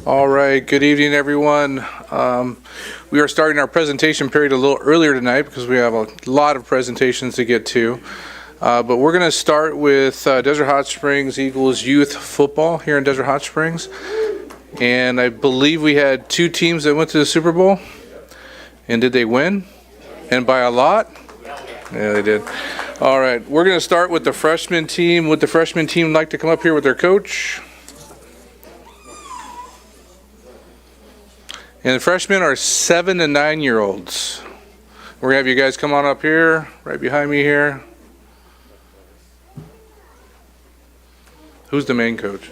All right, good evening, everyone. We are starting our presentation period a little earlier tonight because we have a lot of presentations to get to. But we're going to start with Desert Hot Springs Eagles youth football here in Desert Hot Springs. And I believe we had two teams that went to the Super Bowl. And did they win? And by a lot? Yeah, they did. All right, we're going to start with the freshman team. Would the freshman team like to come up here with their coach? And the freshmen are 7 to 9-year-olds. We're going to have you guys come on up here, right behind me here. Who's the main coach?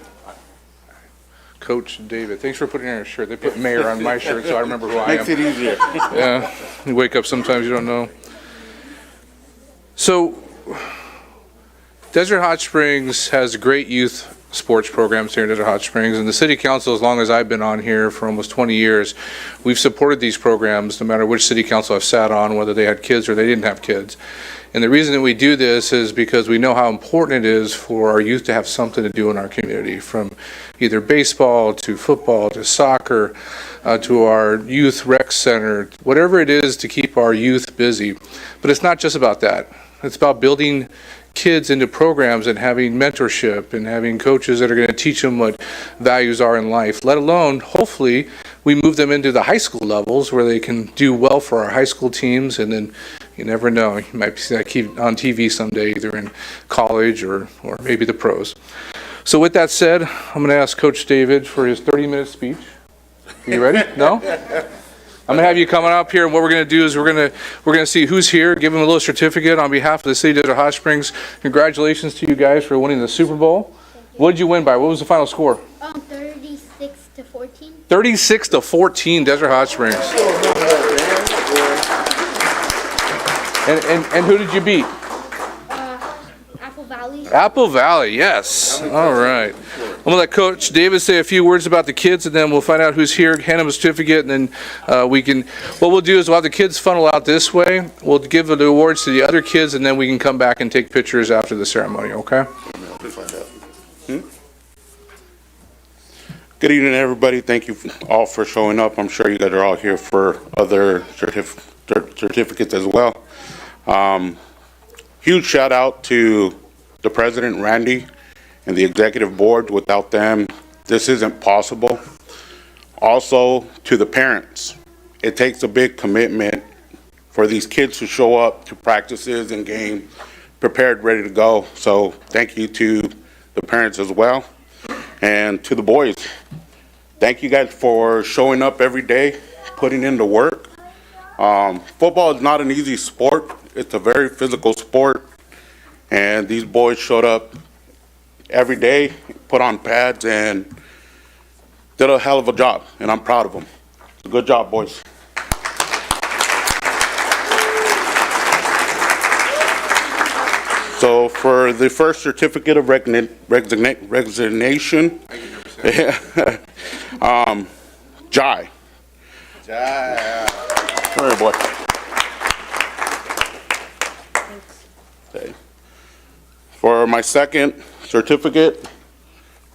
Coach David. Thanks for putting on your shirt. They put mayor on my shirt, so I remember who I am. Makes it easier. Yeah, you wake up sometimes, you don't know. So, Desert Hot Springs has great youth sports programs here in Desert Hot Springs, and the city council, as long as I've been on here for almost 20 years, we've supported these programs no matter which city council I've sat on, whether they had kids or they didn't have kids. And the reason that we do this is because we know how important it is for our youth to have something to do in our community, from either baseball to football to soccer to our youth rec center, whatever it is to keep our youth busy. But it's not just about that. It's about building kids into programs and having mentorship and having coaches that are going to teach them what values are in life, let alone, hopefully, we move them into the high school levels where they can do well for our high school teams, and then you never know, you might see that on TV someday, either in college or maybe the pros. So with that said, I'm going to ask Coach David for his 30-minute speech. Are you ready? No? I'm going to have you coming up here, and what we're going to do is we're going to see who's here, give them a little certificate on behalf of the city of Desert Hot Springs. Congratulations to you guys for winning the Super Bowl. What did you win by? What was the final score? 36 to 14. 36 to 14, Desert Hot Springs. And who did you beat? Apple Valley. Apple Valley, yes. All right. I'm going to let Coach David say a few words about the kids, and then we'll find out who's here, hand them a certificate, and then what we'll do is we'll have the kids funnel out this way. We'll give the awards to the other kids, and then we can come back and take pictures after the ceremony, okay? Good evening, everybody. Thank you all for showing up. I'm sure you guys are all here for other certificates as well. Huge shout out to the president, Randy, and the executive board. Without them, this isn't possible. Also, to the parents, it takes a big commitment for these kids to show up to practices and games prepared, ready to go. So thank you to the parents as well. And to the boys, thank you guys for showing up every day, putting in the work. Football is not an easy sport. It's a very physical sport. And these boys showed up every day, put on pads, and did a hell of a job. And I'm proud of them. Good job, boys. So for the first certificate of resignation, Jai. Come here, boy. Okay. For my second certificate,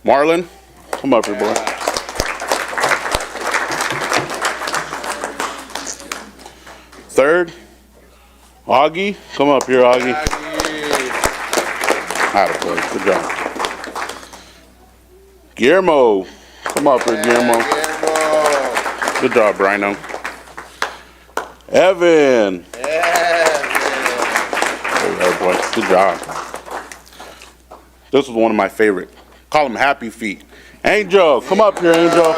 Marlon, come up here, boy. Third, Augie, come up here, Augie. Attaboy, good job. Guillermo, come up here, Guillermo. Good job, Rhino. Evan. There, boy. Good job. This was one of my favorite. Call him Happy Feet. Angel, come up here, Angel.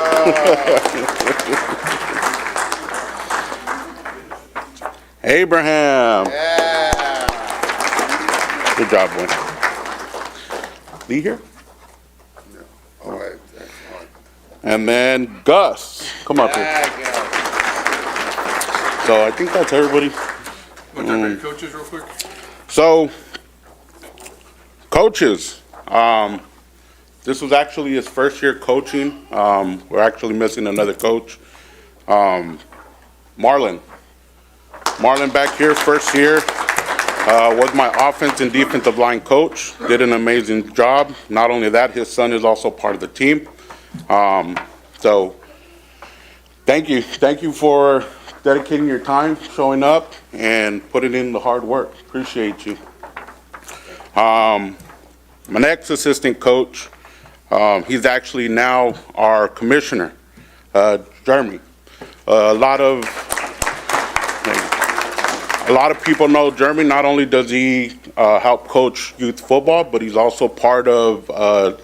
Abraham. Good job, boy. Lee here? No. All right. And then Gus, come up here. So I think that's everybody. Want to talk about your coaches real quick? So, coaches, this was actually his first year coaching. We're actually missing another coach. Marlon back here, first year. Was my offense and defensive line coach. Did an amazing job. Not only that, his son is also part of the team. So thank you. Thank you for dedicating your time, showing up, and putting in the hard work. Appreciate you. My next assistant coach, he's actually now our commissioner, Jeremy. A lot of people know Jeremy. Not only does he help coach youth football, but he's also part of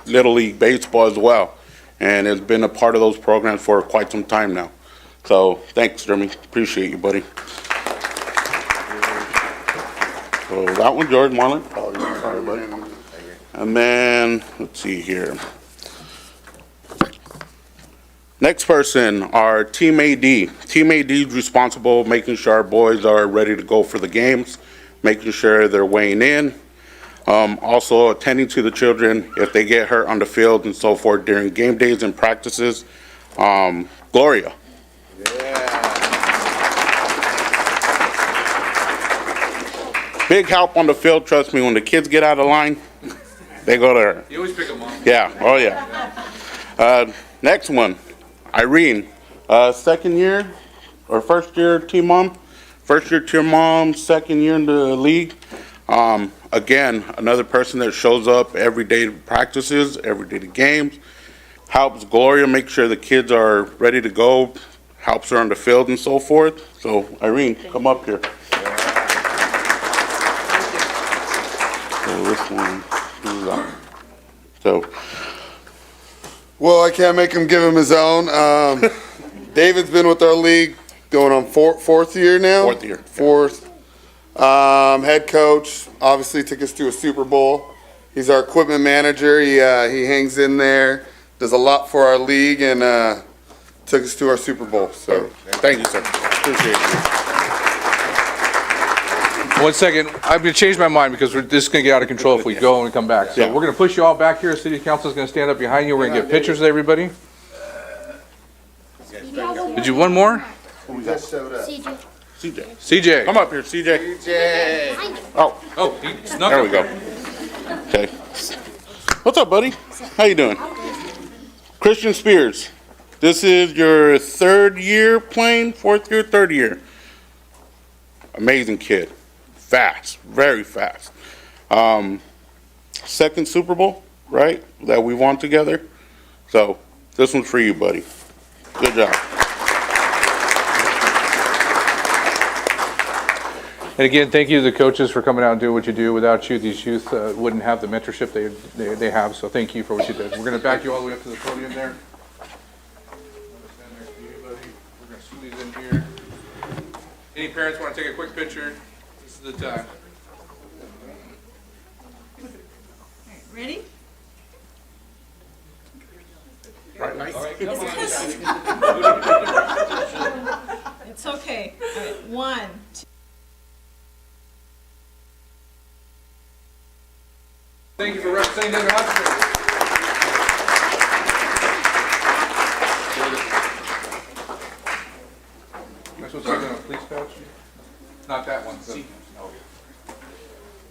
Little League Baseball as well, and has been a part of those programs for quite some time now. So thanks, Jeremy. Appreciate you, buddy. So that one, George Marlon. Oh, sorry, buddy. And then, let's see here. Next person, our Team AD. Team AD is responsible making sure our boys are ready to go for the games, making sure they're weighing in, also attending to the children if they get hurt on the field and so forth during game days and practices. Gloria. Big help on the field, trust me. When the kids get out of line, they go to her. You always pick them up. Yeah, oh yeah. Next one, Irene. Second year or first year team mom? First year team mom, second year in the league. Again, another person that shows up every day to practices, every day to games. Helps Gloria make sure the kids are ready to go. Helps her on the field and so forth. So Irene, come up here. So this one, who's on? So, Well, I can't make him give him his own. David's been with our league going on fourth year now. Fourth year. Fourth. Head coach, obviously took us to a Super Bowl. He's our equipment manager. He hangs in there, does a lot for our league, and took us to our Super Bowl. So thank you, sir. Appreciate you. 1 second, I'm going to change my mind because this is going to get out of control if we go and we come back. So Yeah. we're going to push you all back here. City Council is going to stand up behind you. We're going to get pictures of everybody. Did you one more? CJ. CJ. CJ. Come up here, CJ. Oh, Oh, he snuck there up. we go. Okay. What's up, buddy? How you doing? Christian Spears. This is your third year playing, fourth year, third year. Amazing kid. Fast, very fast. Second Super Bowl, right, that we won together. So this one's for you, buddy. Good job. And again, thank you to the coaches for coming out and doing what you do. Without you, these youth wouldn't have the mentorship they have. So thank you for what you did. We're going to back you all the way up to the podium there. Stand next to you, buddy. We're going to squeeze in here. Any parents want to take a quick picture? This is the time. Ready? Right, nice. It's okay. All right, 1, 2. Thank you for representing Desert Hot Springs. Am I supposed to take on a police pouch? Not that one. No.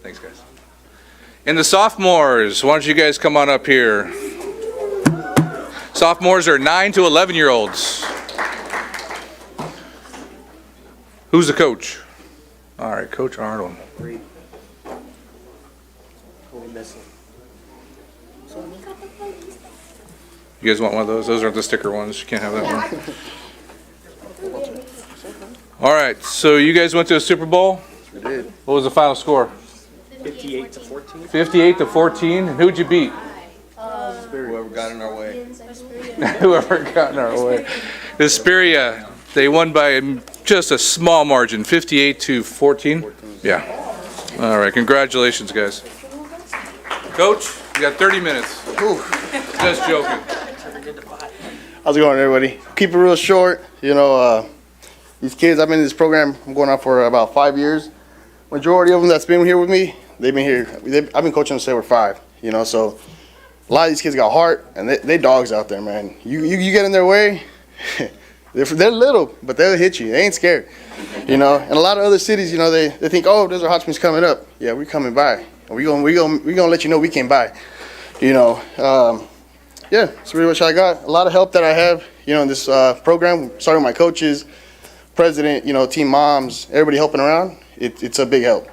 Thanks, guys. And the sophomores, why don't you guys come on up here? Sophomores are 9 to 11-year-olds. Who's the coach? All right, Coach Arnold. You guys want one of those? Those aren't the sticker ones. You can't have that one. All right, so you guys went to a Super Bowl? We did. What was the final score? 58 to 14. 58 to 14. And who'd you beat? Whoever got in our way. Whoever got in our way. Hesperia, they won by just a small margin, 58 to 14. Yeah. All right, congratulations, guys. Coach, you got 30 minutes. Just joking. How's it going, everybody? Keep it real short. You know, these kids, I've been in this program, I'm going on for about 5 years. Majority of them that's been here with me, they've been here. I've been coaching them since they were 5, you know, so a lot of these kids got heart, and they dogs out there, man. You get in their way, they're little, but they'll hit you. They ain't scared, you know. And a lot of other cities, you know, they think, oh, there's our Hot Springs coming up. Yeah, we're coming by. We gonna let you know we came by, you know. Yeah, that's pretty much what I got. A lot of help that I have, in this program, starting with my coaches, president, team moms, everybody helping around, it's a big help,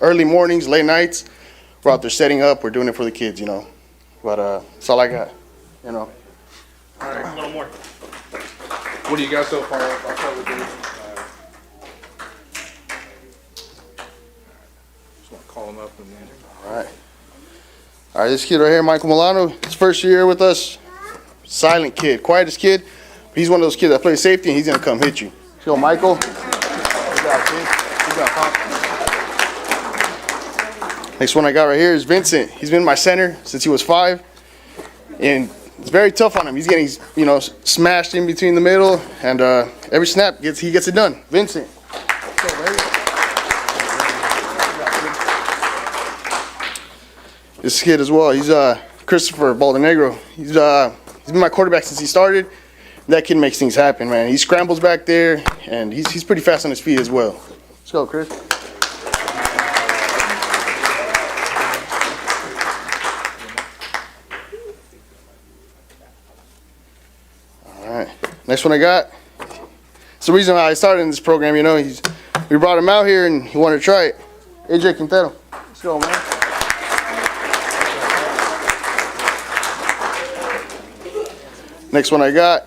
Early mornings, late nights, we're out there setting up, we're doing it for the kids, But that's all I got, All right. A little more. What do you got so far? I'll start with Dave. Just want to call him up and then. All right, this kid right here, Michael Milano, his first year with us, silent kid, quietest kid, but he's one of those kids that plays safety and he's gonna come hit you. Let's go, Michael. Good job, kid. Good job, Pop. Next one I got right here is Vincent. He's been my center since he was 5, and it's very tough on him. He's getting, smashed in between the middle, and every snap he gets it done. Vincent. Let's go, baby. This kid as well. He's Christopher Baldenegro. He's been my quarterback since he started. That kid makes things happen, man. He scrambles back there, and he's pretty fast on his feet as well. Let's go, Chris. All right. Next one I got. It's the reason why I started in this program. We brought him out here, and he wanted to try it. AJ Quintero. Let's go, man. Next one I got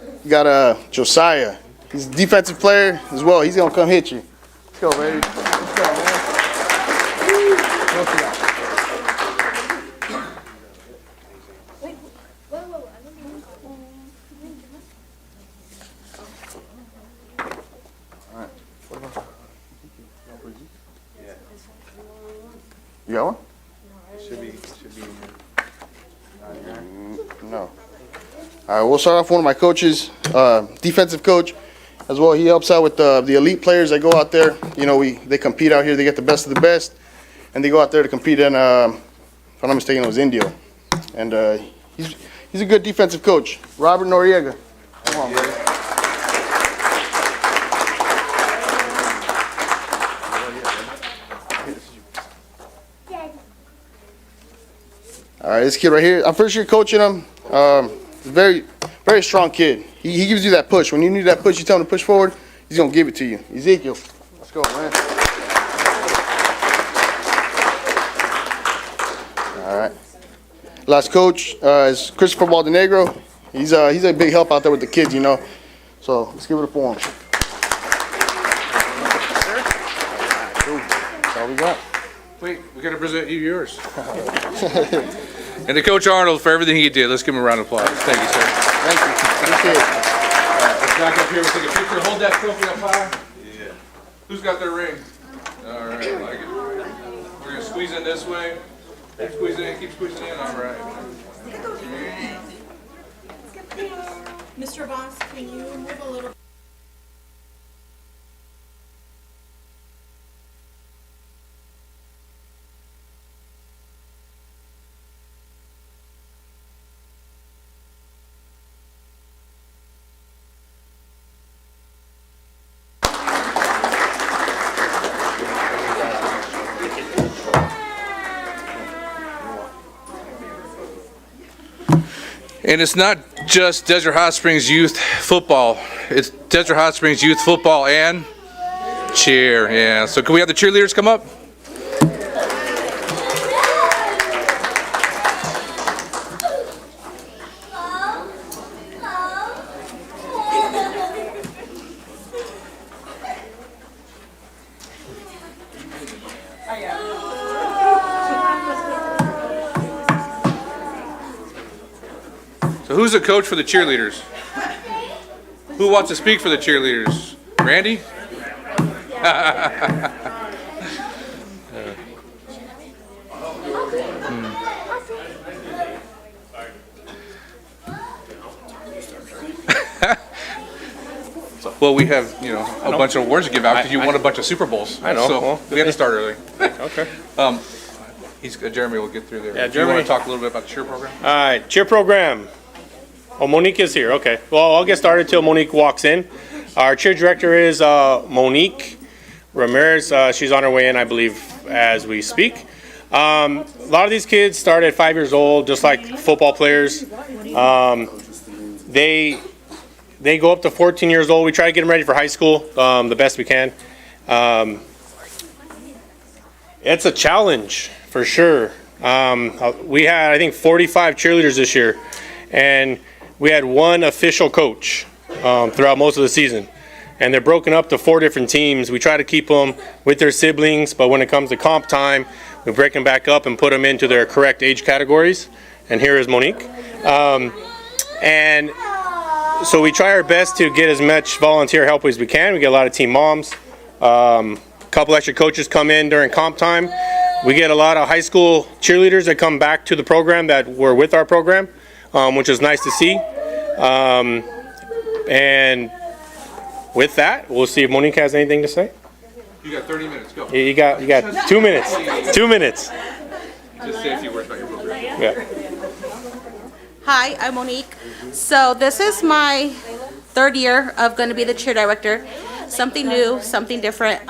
Josiah. He's a defensive player as well. He's gonna come hit you. Let's go, baby. Let's go, man. You got one? Should be No. All right, we'll start off with one of my coaches, defensive coach as well. He helps out with the elite players that go out there. They compete out here. They get the best of the best, and they go out there to compete in, if I'm not mistaken, it was Indio. And he's a good defensive coach. Robert Noriega. Come on, buddy. All right, this kid right here, I'm first year coaching him. Very, very strong kid. He gives you that push. When you need that push, you tell him to push forward, he's going to give it to you. Ezekiel, let's go, man. All right. Last coach is Christopher Baldenegro. He's a big help out there with the kids, So let's give it a for him. That's all we got. Wait, we got to present you yours. And to Coach Arnold for everything he did. Let's give him a round of applause. Thank you, sir. Thank you. Appreciate it. Let's back up here. We'll take a picture. Hold that trophy up high. Yeah. Who's got their ring? All right, I like it. We're going to squeeze in this way. Keep squeezing in. Keep squeezing in. All right. Mr. Boss, can you move a little? And it's not just Desert Hot Springs Youth Football. It's Desert Hot Springs Youth Football and cheer. Yeah. So can we have the cheerleaders come up? So who's the coach for the cheerleaders? Who wants to speak for the cheerleaders? Randy? Well, we have, a bunch of awards to give out because you won a bunch of Super Bowls. I know. So Well, we had to start early. Okay. Jeremy will get through there. Yeah, Do you want Jeremy. to talk a little bit about the cheer program? All right, cheer program. Oh, Monique is here. Okay. Well, I'll get started till Monique walks in. Our cheer director is Monique Ramirez. She's on her way in, I believe, as we speak. A lot of these kids start at 5 years old, just like football players. They they go up to 14 years old. We try to get them ready for high school the best we can. It's a challenge for sure. We had, I think, 45 cheerleaders this year, and we had one official coach throughout most of the season. And they're broken up to 4 different teams. We try to keep them with their siblings, but when it comes to comp time, we break them back up and put them into their correct age categories. And here is Monique. And so we try our best to get as much volunteer help as we can. We get a lot of team moms. A couple extra coaches come in during comp time. We get a lot of high school cheerleaders that come back to the program that were with our program, which is nice to see. And with that, we'll see if Monique has anything to say. You got 30 minutes, go. You got 2 minutes. 2 minutes. Just say a few words about your program. Yeah. Hi, I'm Monique. So this is my 3rd year of going to be the cheer director. Something new, something different.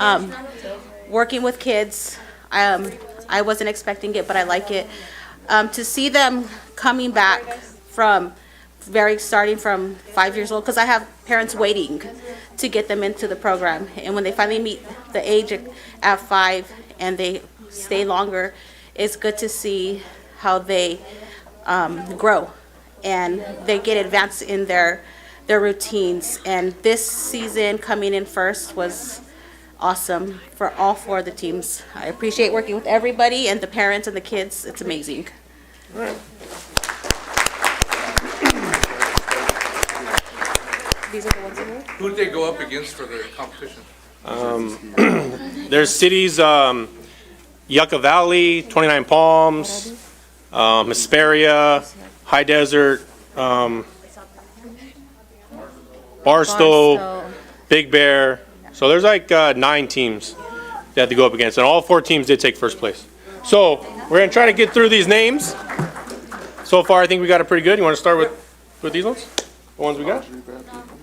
Working with kids, I wasn't expecting it, but I like it. To see them coming back from starting from 5 years old, because I have parents waiting to get them into the program, and when they finally meet the age at 5 and they stay longer, it's good to see how they grow and they get advanced in their routines. And this season coming in first was awesome for all 4 of the teams. I appreciate working with everybody and the parents and the kids. It's amazing. These are the ones in here. Who did they go up against for the competition? There's cities, Yucca Valley, 29 Palms, Hesperia, High Desert, Barstow, Big Bear. So there's like 9 teams they had to go up against, and all 4 teams did take first place. So we're gonna try to get through these names. So far, I think we got it pretty good. You want to start with these ones? The ones we got?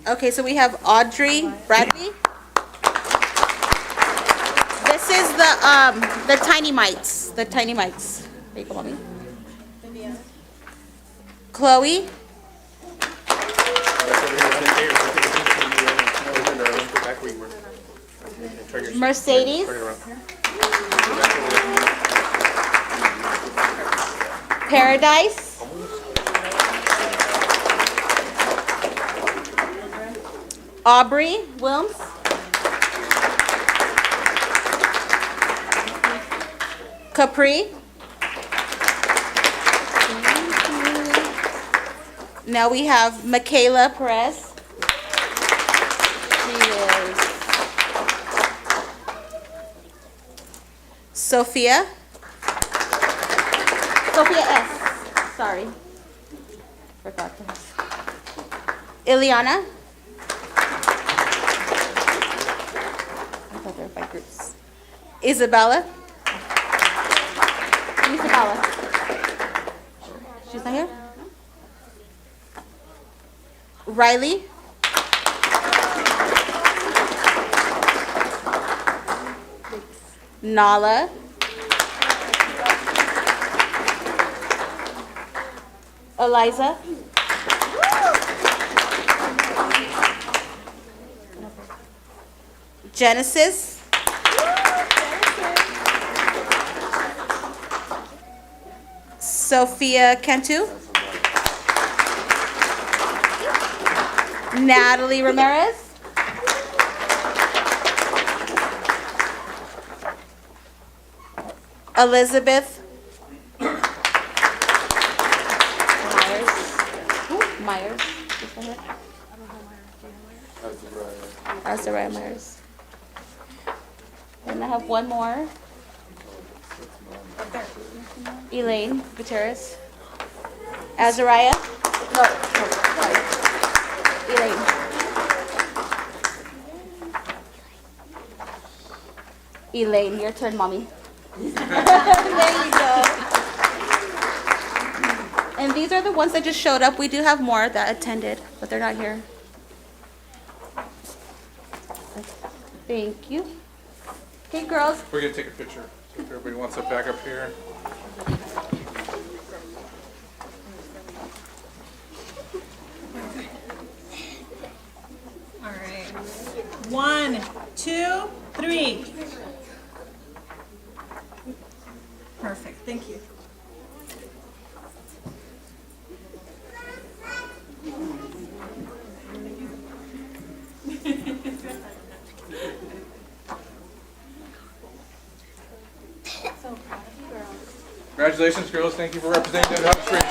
Okay, so we have Audrey Bradley. This is the tiny mites. The tiny mites. There you go, mommy. Chloe. Mercedes. Paradise. Aubrey Wilms. Capri. Now we have Michaela Perez. She is Sophia. Sophia S. Sorry. Forgot this. Ileana. I thought they were by groups. Isabella. She's not here? Riley. Nala. Eliza. Genesis. Sophia Cantu. Natalie Ramirez. Elizabeth Myers. Azariah Myers. And I have one more. Elaine Gutierrez. Azariah. No, sorry. Elaine. Elaine, your turn, mommy. There you go. And these are the ones that just showed up. We do have more that attended, but they're not here. Thank you. Okay, girls. We're gonna take a picture. So if everybody wants to back up here. 1, 2, 3. Perfect, thank you. Congratulations, girls. Thank you for representing Desert Hot Springs.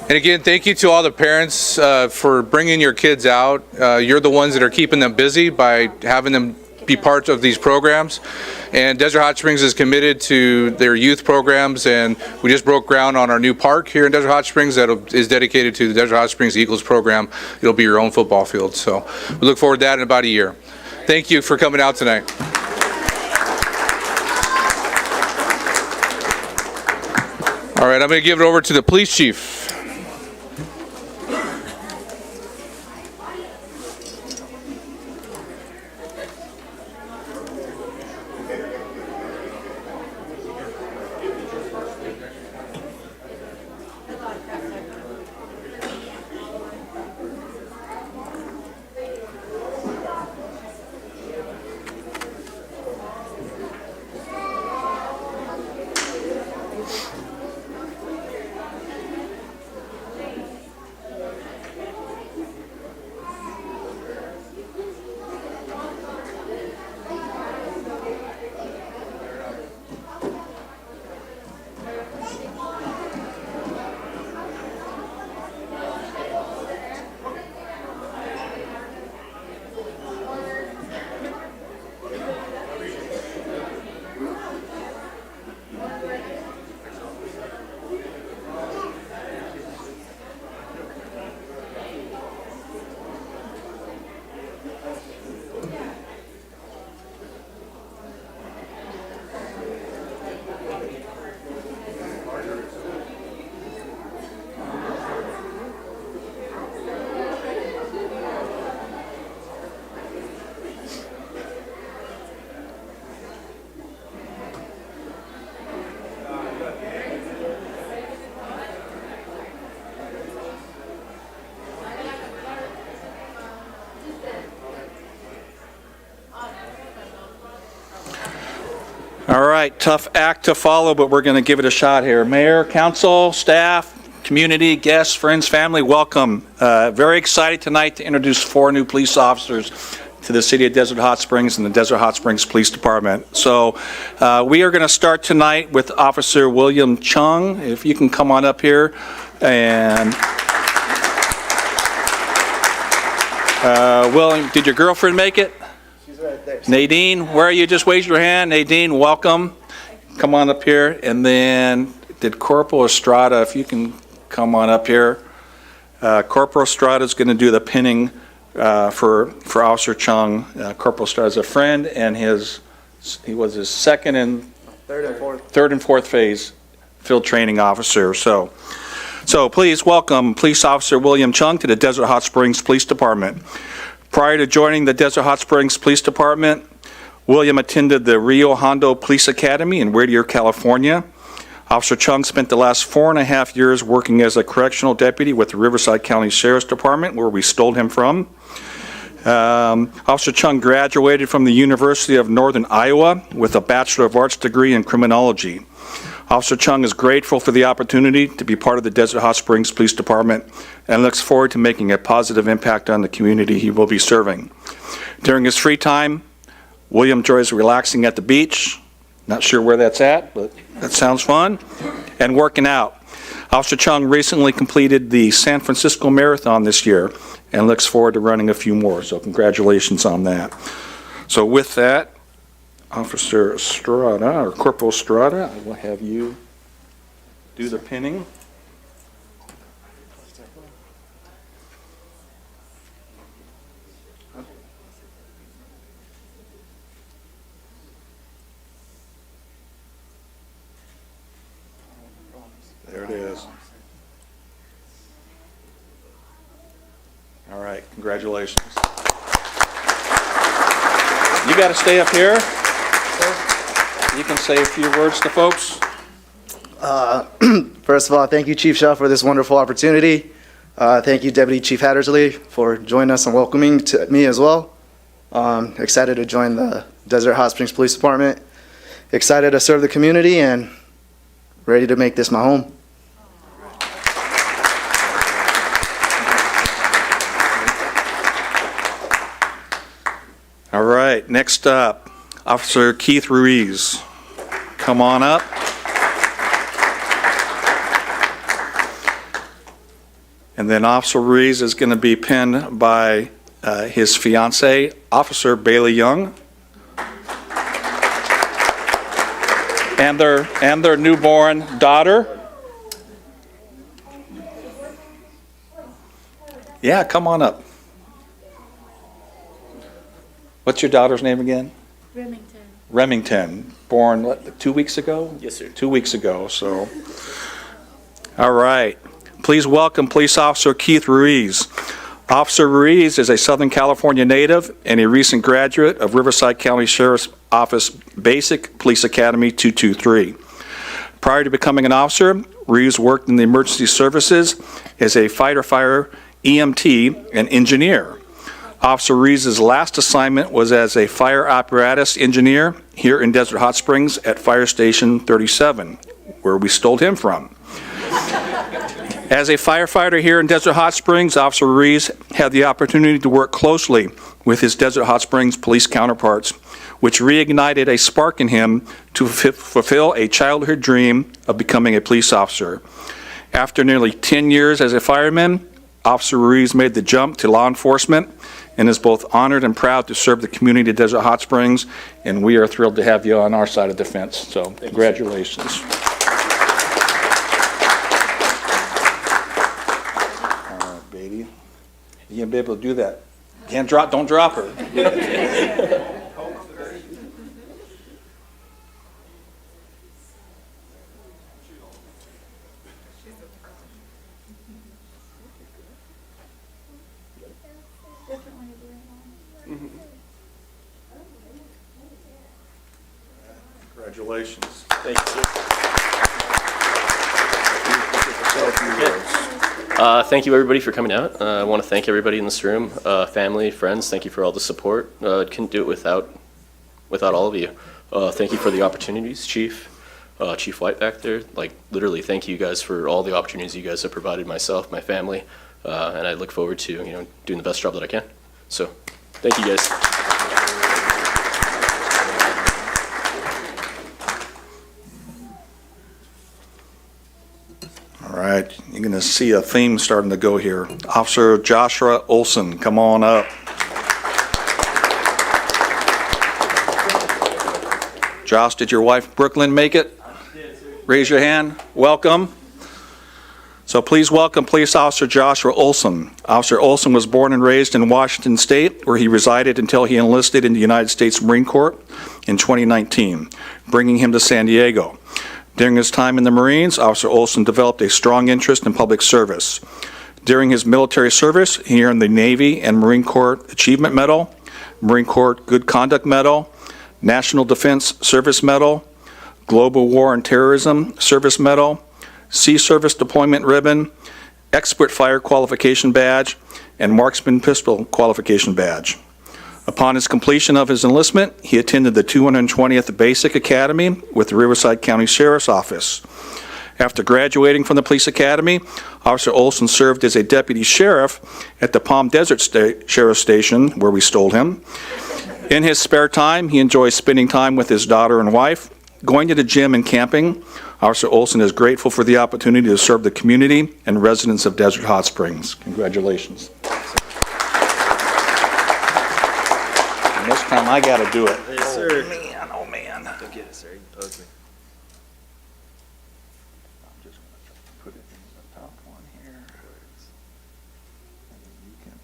And again, thank you to all the parents for bringing your kids out. You're the ones that are keeping them busy by having them be part of these programs. And Desert Hot Springs is committed to their youth programs, and we just broke ground on our new park here in Desert Hot Springs that is dedicated to the Desert Hot Springs Eagles program. It'll be your own football field. So we look forward to that in about a year. Thank you for coming out tonight. All right, I'm going to give it over to the police chief. All right, tough act to follow, but we're going to give it a shot here. Mayor, council, staff, community, guests, friends, family, welcome. Very excited tonight to introduce 4 new police officers to the city of Desert Hot Springs and the Desert Hot Springs Police Department. So we are going to start tonight with Officer William Chung. If you can come on up here. And William, did your girlfriend make it? Nadine, where are you? Just raise your hand. Nadine, welcome. Come on up here. And then did Corporal Estrada, if you can come on up here. Corporal Estrada is going to do the pinning for Officer Chung. Corporal Estrada is a friend, and he was his third and fourth phase field training officer. So please welcome Police Officer William Chung to the Desert Hot Springs Police Department. Prior to joining the Desert Hot Springs Police Department, William attended the Rio Hondo Police Academy in Whittier, California. Officer Chung spent the last 4.5 years working as a correctional deputy with the Riverside County Sheriff's Department, where we stole him from. Officer Chung graduated from the University of Northern Iowa with a Bachelor of Arts degree in criminology. Officer Chung is grateful for the opportunity to be part of the Desert Hot Springs Police Department and looks forward to making a positive impact on the community he will be serving. During his free time, William enjoys relaxing at the beach. Not sure where that's at, but that sounds fun. And working out. Officer Chung recently completed the San Francisco Marathon this year and looks forward to running a few more. So congratulations on that. So with that, Officer Estrada, or Corporal Estrada, I will have you do the pinning. There it is. All right, congratulations. You got to stay up here. You can say a few words to folks. First of all, thank you, Chief Shaw, for this wonderful opportunity. Thank you, Deputy Chief Hattersley, for joining us and welcoming to me as well. Excited to join the Desert Hot Springs Police Department. Excited to serve the community and ready to make this my home. All right, next up, Officer Keith Ruiz. Come on up. And then Officer Ruiz is going to be pinned by his fiancee, Officer Bailey Young. And their newborn daughter. Yeah, come on up. What's your daughter's name again? Remington. Remington, born what, 2 weeks ago? Yes, sir. 2 weeks ago, so. All right. Please welcome Police Officer Keith Ruiz. Officer Ruiz is a Southern California native and a recent graduate of Riverside County Sheriff's Office Basic Police Academy 223. Prior to becoming an officer, Ruiz worked in the emergency services as a fighter, EMT, and engineer. Officer Ruiz's last assignment was as a fire apparatus engineer here in Desert Hot Springs at Fire Station 37, where we stole him from. As a firefighter here in Desert Hot Springs, Officer Ruiz had the opportunity to work closely with his Desert Hot Springs police counterparts, which reignited a spark in him to fulfill a childhood dream of becoming a police officer. After nearly 10 years as a fireman, Officer Ruiz made the jump to law enforcement and is both honored and proud to serve the community of Desert Hot Springs, and we are thrilled to have you on our side of the fence, so congratulations. All right, baby. You gonna be able to do that? Don't drop her. Congratulations. Thank you, thank you, everybody, for coming out. I want to thank everybody in this room, family, friends. Thank you for all the support. Couldn't do it without all of you. Thank you for the opportunities, Chief White back there. Like, literally, thank you guys for all the opportunities you guys have provided myself, my family, and I look forward to doing the best job that I can. So, thank you guys. All right, you're going to see a theme starting to go here. Officer Joshua Olson, come on up. Josh, did your wife Brooklyn make it? Raise your hand. Welcome. So please welcome Police Officer Joshua Olson. Officer Olson was born and raised in Washington State, where he resided until he enlisted in the United States Marine Corps in 2019, bringing him to San Diego. During his time in the Marines, Officer Olson developed a strong interest in public service. During his military service, he earned the Navy and Marine Corps Achievement Medal, Marine Corps Good Conduct Medal, National Defense Service Medal, Global War and Terrorism Service Medal, Sea Service Deployment Ribbon, Expert Fire Qualification Badge, and Marksman Pistol Qualification Badge. Upon his completion of his enlistment, he attended the 220th Basic Academy with the Riverside County Sheriff's Office. After graduating from the Police Academy, Officer Olson served as a deputy sheriff at the Palm Desert Sheriff's Station, where we stole him. In his spare time, he enjoys spending time with his daughter and wife, going to the gym and camping. Officer Olson is grateful for the opportunity to serve the community and residents of Desert Hot Springs. Congratulations. And this time I got to do it. Yes, sir. Oh man. Go get it, sir. Okay. I'm just going to put it in the top one here. And then you can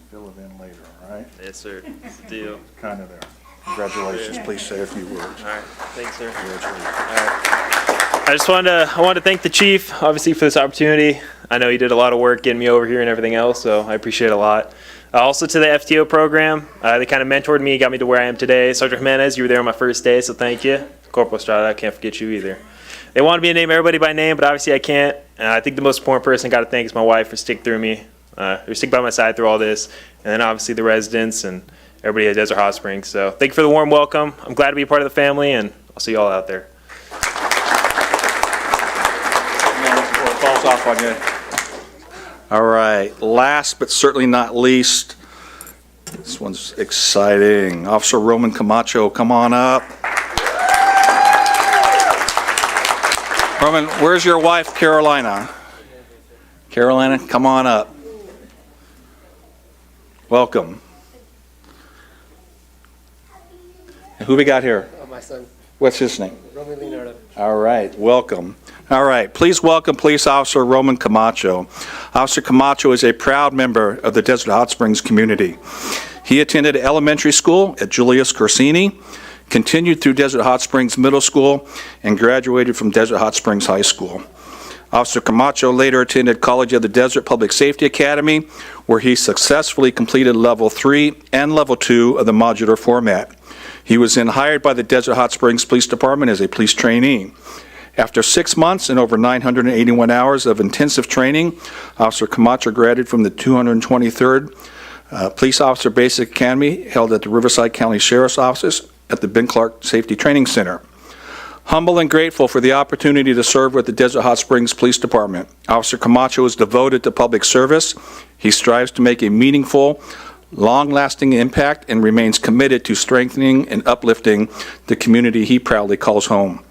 fill it in later, all right? Yes, sir. It's the deal. Kind of there. Congratulations. Please say a few words. All right. Thanks, sir. I wanted to thank the chief, obviously, for this opportunity. I know he did a lot of work getting me over here and everything else, so I appreciate it a lot. Also to the FTO program, they kind of mentored me, got me to where I am today. Sergeant Jimenez, you were there on my first day, so thank you. Corporal Estrada, I can't forget you either. They wanted me to name everybody by name, but obviously I can't. I think the most important person I got to thank is my wife for sticking through me, for sticking by my side through all this, and then obviously the residents and everybody at Desert Hot Springs. So thank you for the warm welcome. I'm glad to be a part of the family, and I'll see you all out there. Falls off on you. All right, last but certainly not least, this one's exciting. Officer Roman Camacho, come on up. Roman, where's your wife, Carolina? Carolina, come on up. Welcome. And who we got here? My son, What's his name? Roman Leonardo. All right, welcome. All right, please welcome Police Officer Roman Camacho. Officer Camacho is a proud member of the Desert Hot Springs community. He attended elementary school at Julius Corsini, continued through Desert Hot Springs Middle School, and graduated from Desert Hot Springs High School. Officer Camacho later attended College of the Desert Public Safety Academy, where he successfully completed Level 3 and Level 2 of the modular format. He was then hired by the Desert Hot Springs Police Department as a police trainee. After 6 months and over 981 hours of intensive training, Officer Camacho graduated from the 223rd Police Officer Basic Academy held at the Riverside County Sheriff's Office at the Ben Clark Safety Training Center. Humble and grateful for the opportunity to serve with the Desert Hot Springs Police Department, Officer Camacho is devoted to public service. He strives to make a meaningful, long-lasting impact and remains committed to strengthening and uplifting the community he proudly calls home.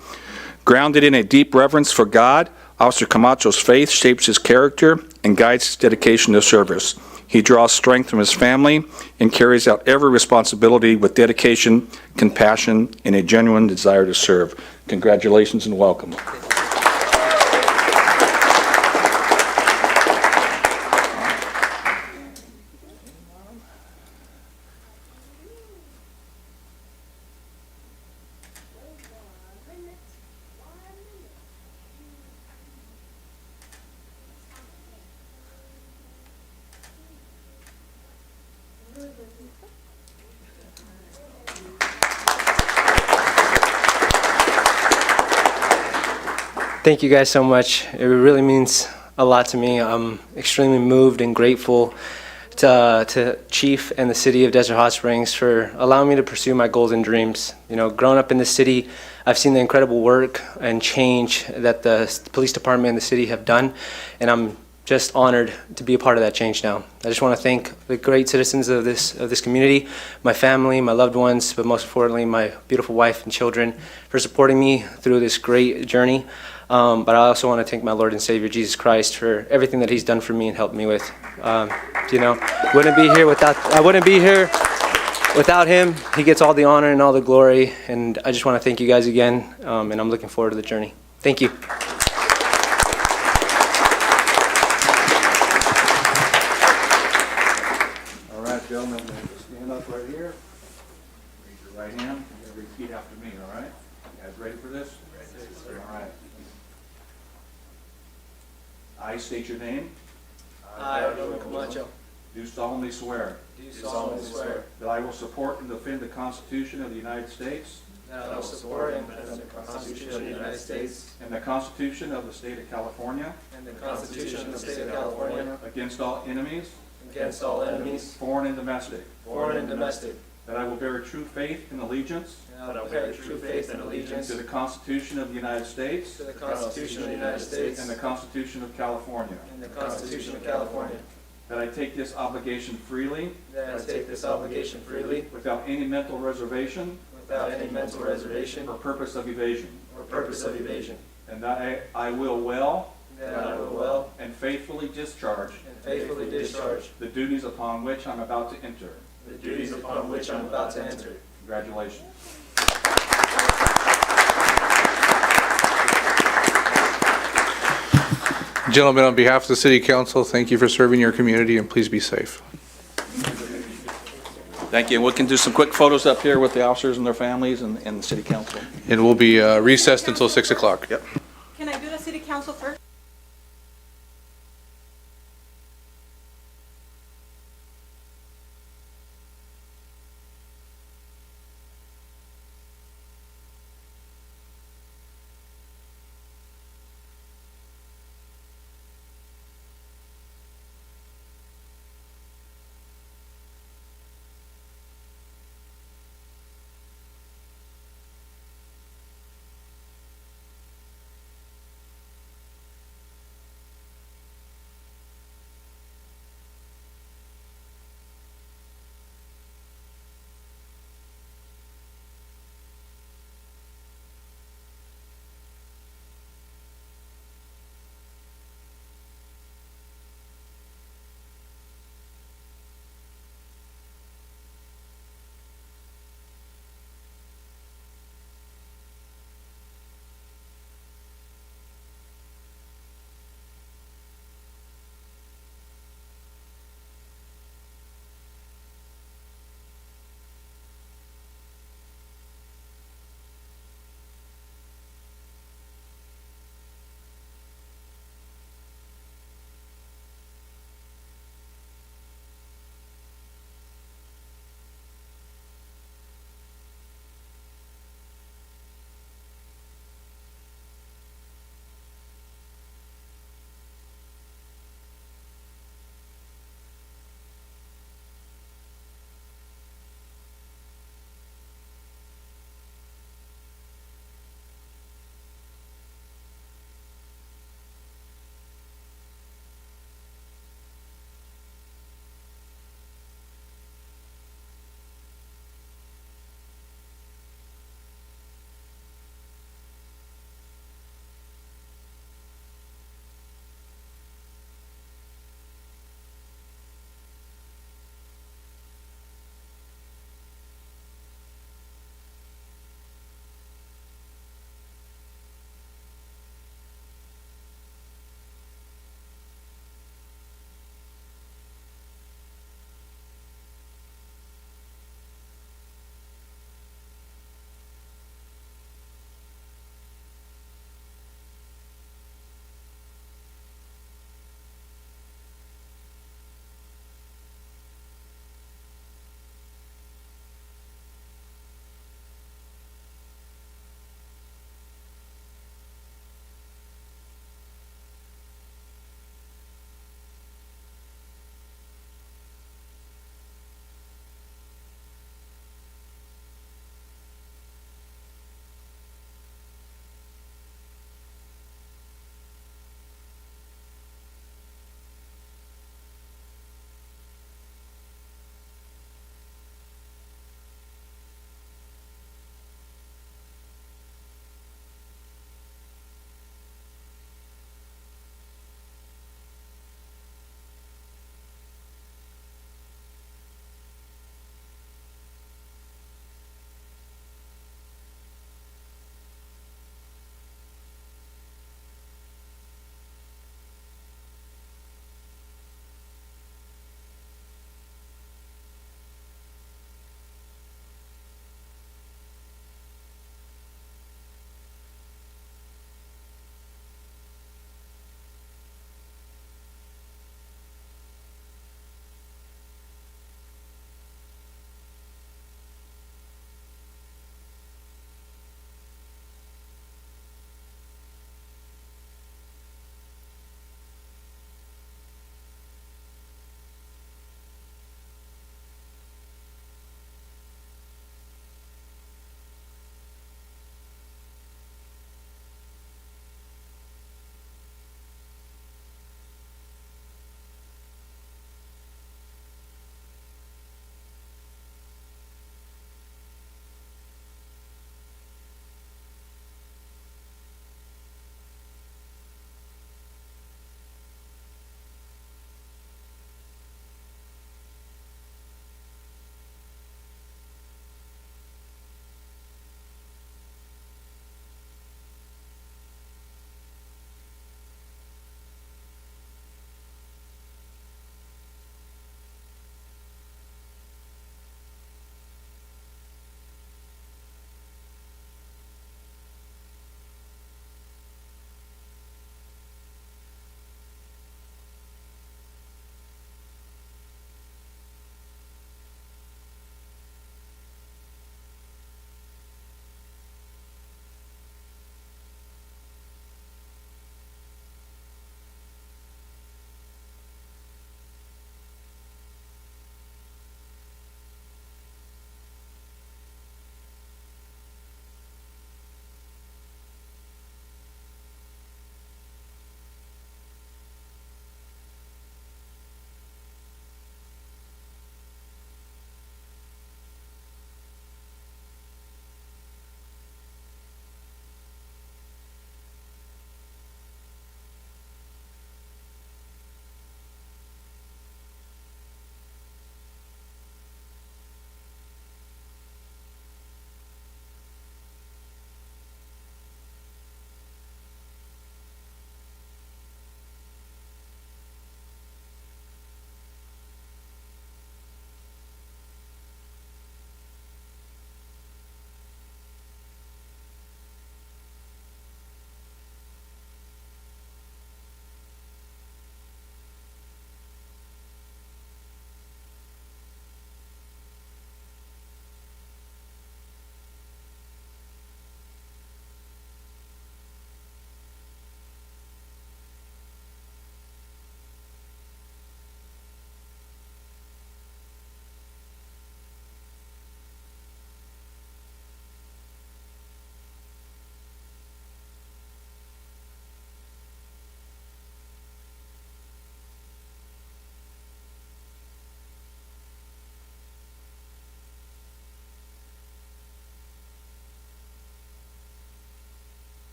Grounded in a deep reverence for God, Officer Camacho's faith shapes his character and guides his dedication to service. He draws strength from his family and carries out every responsibility with dedication, compassion, and a genuine desire to serve. Congratulations and welcome. Thank you guys so much. It really means a lot to me. I'm extremely moved and grateful to Chief and the city of Desert Hot Springs for allowing me to pursue my goals and dreams. You know, growing up in the city, I've seen the incredible work and change that the police department and the city have done, and I'm just honored to be a part of that change now. I just want to thank the great citizens of this community, my family, my loved ones, but most importantly, my beautiful wife and children for supporting me through this great journey. But I also want to thank my Lord and Savior Jesus Christ for everything that He's done for me and helped me with. You know, I wouldn't be here without Him. He gets all the honor and all the glory, and I just want to thank you guys again, and I'm looking forward to the journey. Thank you. All right, gentlemen, stand up right here. Raise your right hand and repeat after me, all right? You guys ready for this? All right. I state your name. I, Roman Camacho, Do solemnly swear do solemnly swear that I will support and defend the Constitution of the United States that I will support and defend the Constitution of the United States and the Constitution of the State of California and the Constitution of the State of California against all enemies, against all enemies, foreign and domestic, foreign and domestic, that I will bear true faith and allegiance and I will bear true faith and allegiance to the Constitution of the United States to the Constitution of the United States and the Constitution of California, and the Constitution of California, that I take this obligation freely that I take this obligation freely without any mental reservation without any mental reservation or purpose of evasion, or purpose of evasion, and that I will well that I will well and faithfully discharge and faithfully discharge the duties upon which I'm about to enter. the duties upon which I'm about to enter. Congratulations. Gentlemen, on behalf of the City Council, thank you for serving your community, and please be safe. Thank you. We can do some quick photos up here with the officers and their families and the city council. It will be recessed until 6 o'clock. Yep. Can I do the city council first?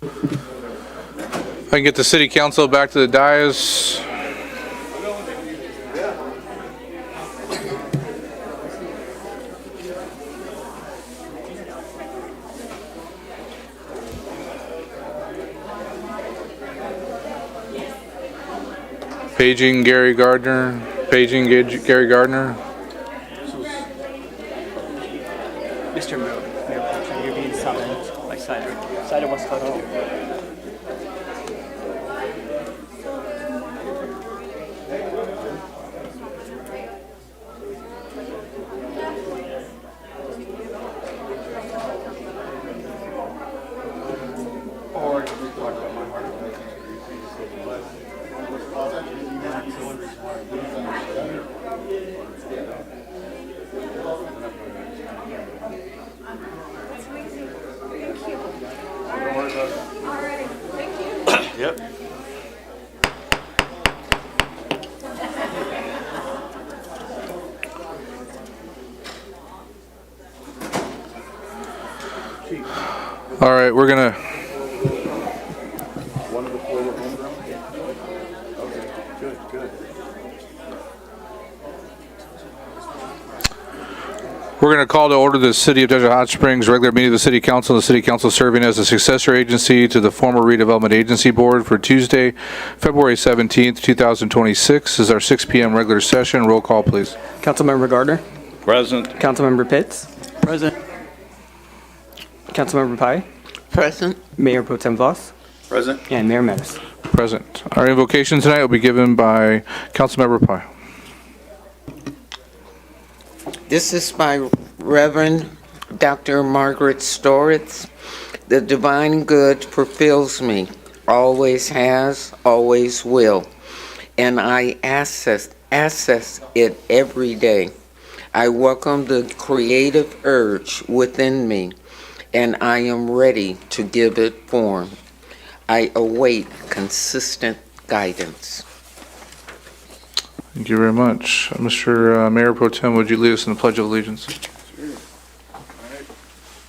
If I can get the city council back to the dais. Paging Gary Gardner. Paging Gary Gardner. Mr. Mayor, you're being summoned by Cider. Cider wants to talk to you. Yep. All right, we're gonna. One before the homegrown? Okay, good, good. We're going to call to order the City of Desert Hot Springs regular meeting of the City Council. The City Council serving as a successor agency to the former Redevelopment Agency Board for Tuesday, February 17th, 2026. This is our 6 p.m. regular session. Roll call, please. Councilmember Gardner. Present. Councilmember Pitts. Present. Councilmember Pai. Present. Mayor Pro Tem Voss. Present. And Mayor Menace. Present. Our invocation tonight will be given by Councilmember Pai. This is by Reverend Dr. Margaret Storitz. The divine good fulfills me, always has, always will, and I access it every day. I welcome the creative urge within me, and I am ready to give it form. I await consistent guidance. Thank you very much. Mr. Mayor Pro Tem, would you lead us in the Pledge of Allegiance? Sure. All right.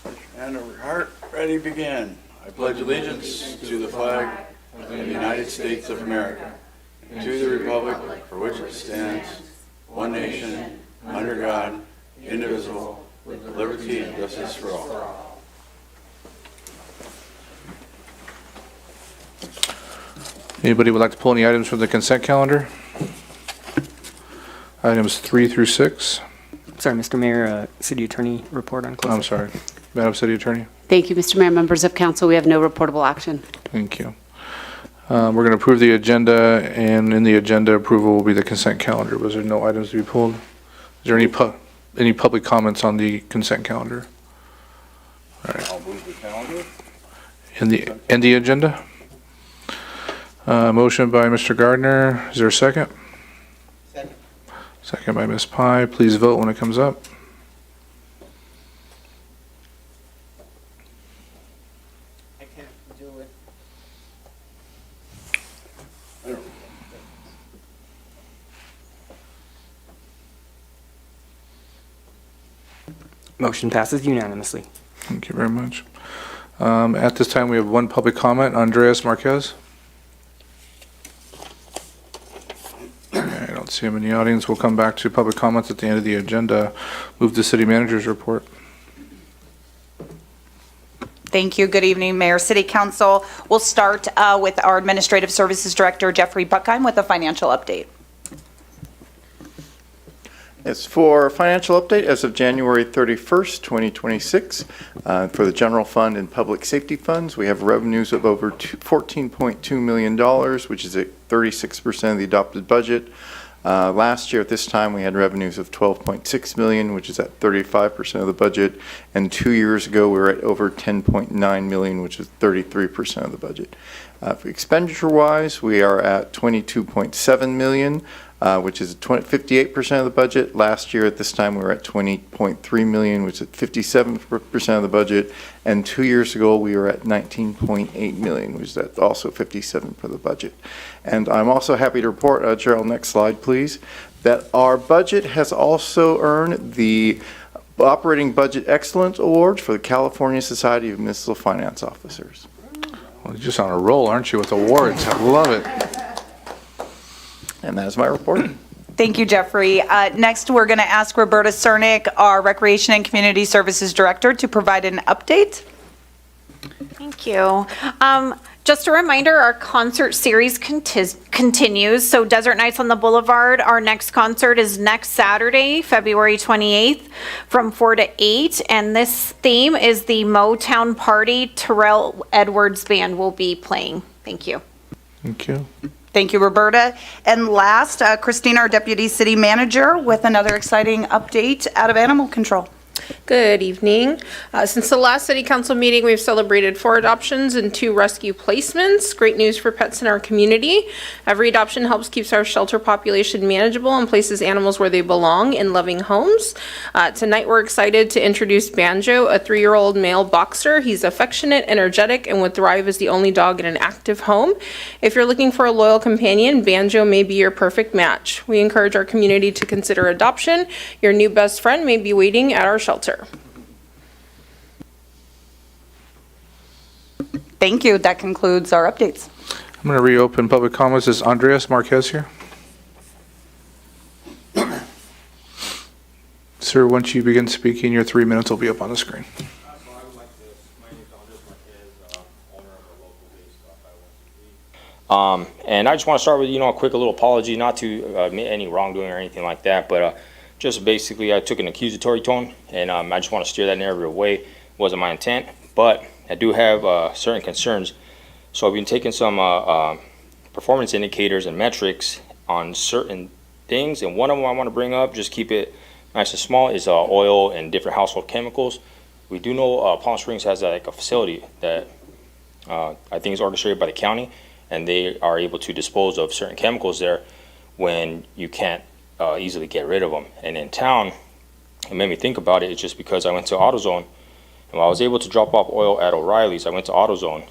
Put your hand over your heart. Ready, begin. I pledge allegiance to the flag of the United States of America, and to the republic for which it stands, one nation, under God, indivisible, with liberty and justice for all. Anybody would like to pull any items from the consent calendar? Items 3 through 6. Sorry, Mr. Mayor, City Attorney report on closing. I'm sorry. Madam City Attorney. Thank you, Mr. Mayor. Members of council, we have no reportable action. Thank you. We're going to approve the agenda, and in the agenda approval will be the consent calendar. Was there no items to be pulled? Is there any public comments on the consent calendar? All right. I'll move the calendar. In the agenda? Motion by Mr. Gardner. Is there a second? Second by Ms. Pai. Please vote when it comes up. I can't do it. Motion passes unanimously. Thank you very much. At this time, we have one public comment. Andreas Marquez. I don't see him in the audience. We'll come back to public comments at the end of the agenda. Move to city manager's report. Thank you. Good evening, Mayor, City Council. We'll start with our Administrative Services Director, Jeffrey Buckheim, with a financial update. Yes, for financial update as of January 31st, 2026, for the general fund and public safety funds, we have revenues of over $14.2 million, which is at 36% of the adopted budget. Last year at this time, we had revenues of $12.6 million, which is at 35% of the budget. And 2 years ago, we were at over $10.9 million, which is 33% of the budget. Expenditure-wise, we are at $22.7 million. Which is 58% of the budget. Last year at this time we were at $20.3 million, which is 57% of the budget. And 2 years ago we were at $19.8 million, which is at also 57% for the budget. And I'm also happy to report, Gerald, next slide please, that our budget has also earned the Operating Budget Excellence Award for the California Society of Municipal Finance Officers. Well, you're just on a roll, aren't you, with awards? I love it. And that's my report. Thank you, Jeffrey. Next, we're going to ask Roberta Cernick, our Recreation and Community Services Director, to provide an update. Thank you. Just a reminder, our concert series continues. So Desert Nights on the Boulevard, our next concert is next Saturday, February 28th from 4 to 8. And this theme is the Motown Party. Terrell Edwards Band will be playing. Thank you. Thank you. Thank you, Roberta. And last, Christina, our Deputy City Manager, with another exciting update out of animal control. Good evening. Since the last City Council meeting, we've celebrated 4 adoptions and 2 rescue placements. Great news for pets in our community. Every adoption helps keeps our shelter population manageable and places animals where they belong in loving homes. Tonight, we're excited to introduce Banjo, a 3-year-old male boxer. He's affectionate, energetic, and would thrive as the only dog in an active home. If you're looking for a loyal companion, Banjo may be your perfect match. We encourage our community to consider adoption. Your new best friend may be waiting at our shelter. Thank you. That concludes our updates. I'm going to reopen public comments. Is Andreas Marquez here? Sir, once you begin speaking, your 3 minutes will be up on the screen. And I just want to start with, a quick little apology, not to admit any wrongdoing or anything like that, but just basically I took an accusatory tone, and I just want to steer that narrative away. Wasn't my intent, but I do have certain concerns. So I've been taking some performance indicators and metrics on certain things, and one of them I want to bring up, just keep it nice and small, is oil and different household chemicals. We do know Palm Springs has a facility that I think is orchestrated by the county, and they are able to dispose of certain chemicals there when you can't easily get rid of them. And in town, it made me think about it. It's just because I went to AutoZone, and when I was able to drop off oil at O'Reilly's, I went to AutoZone,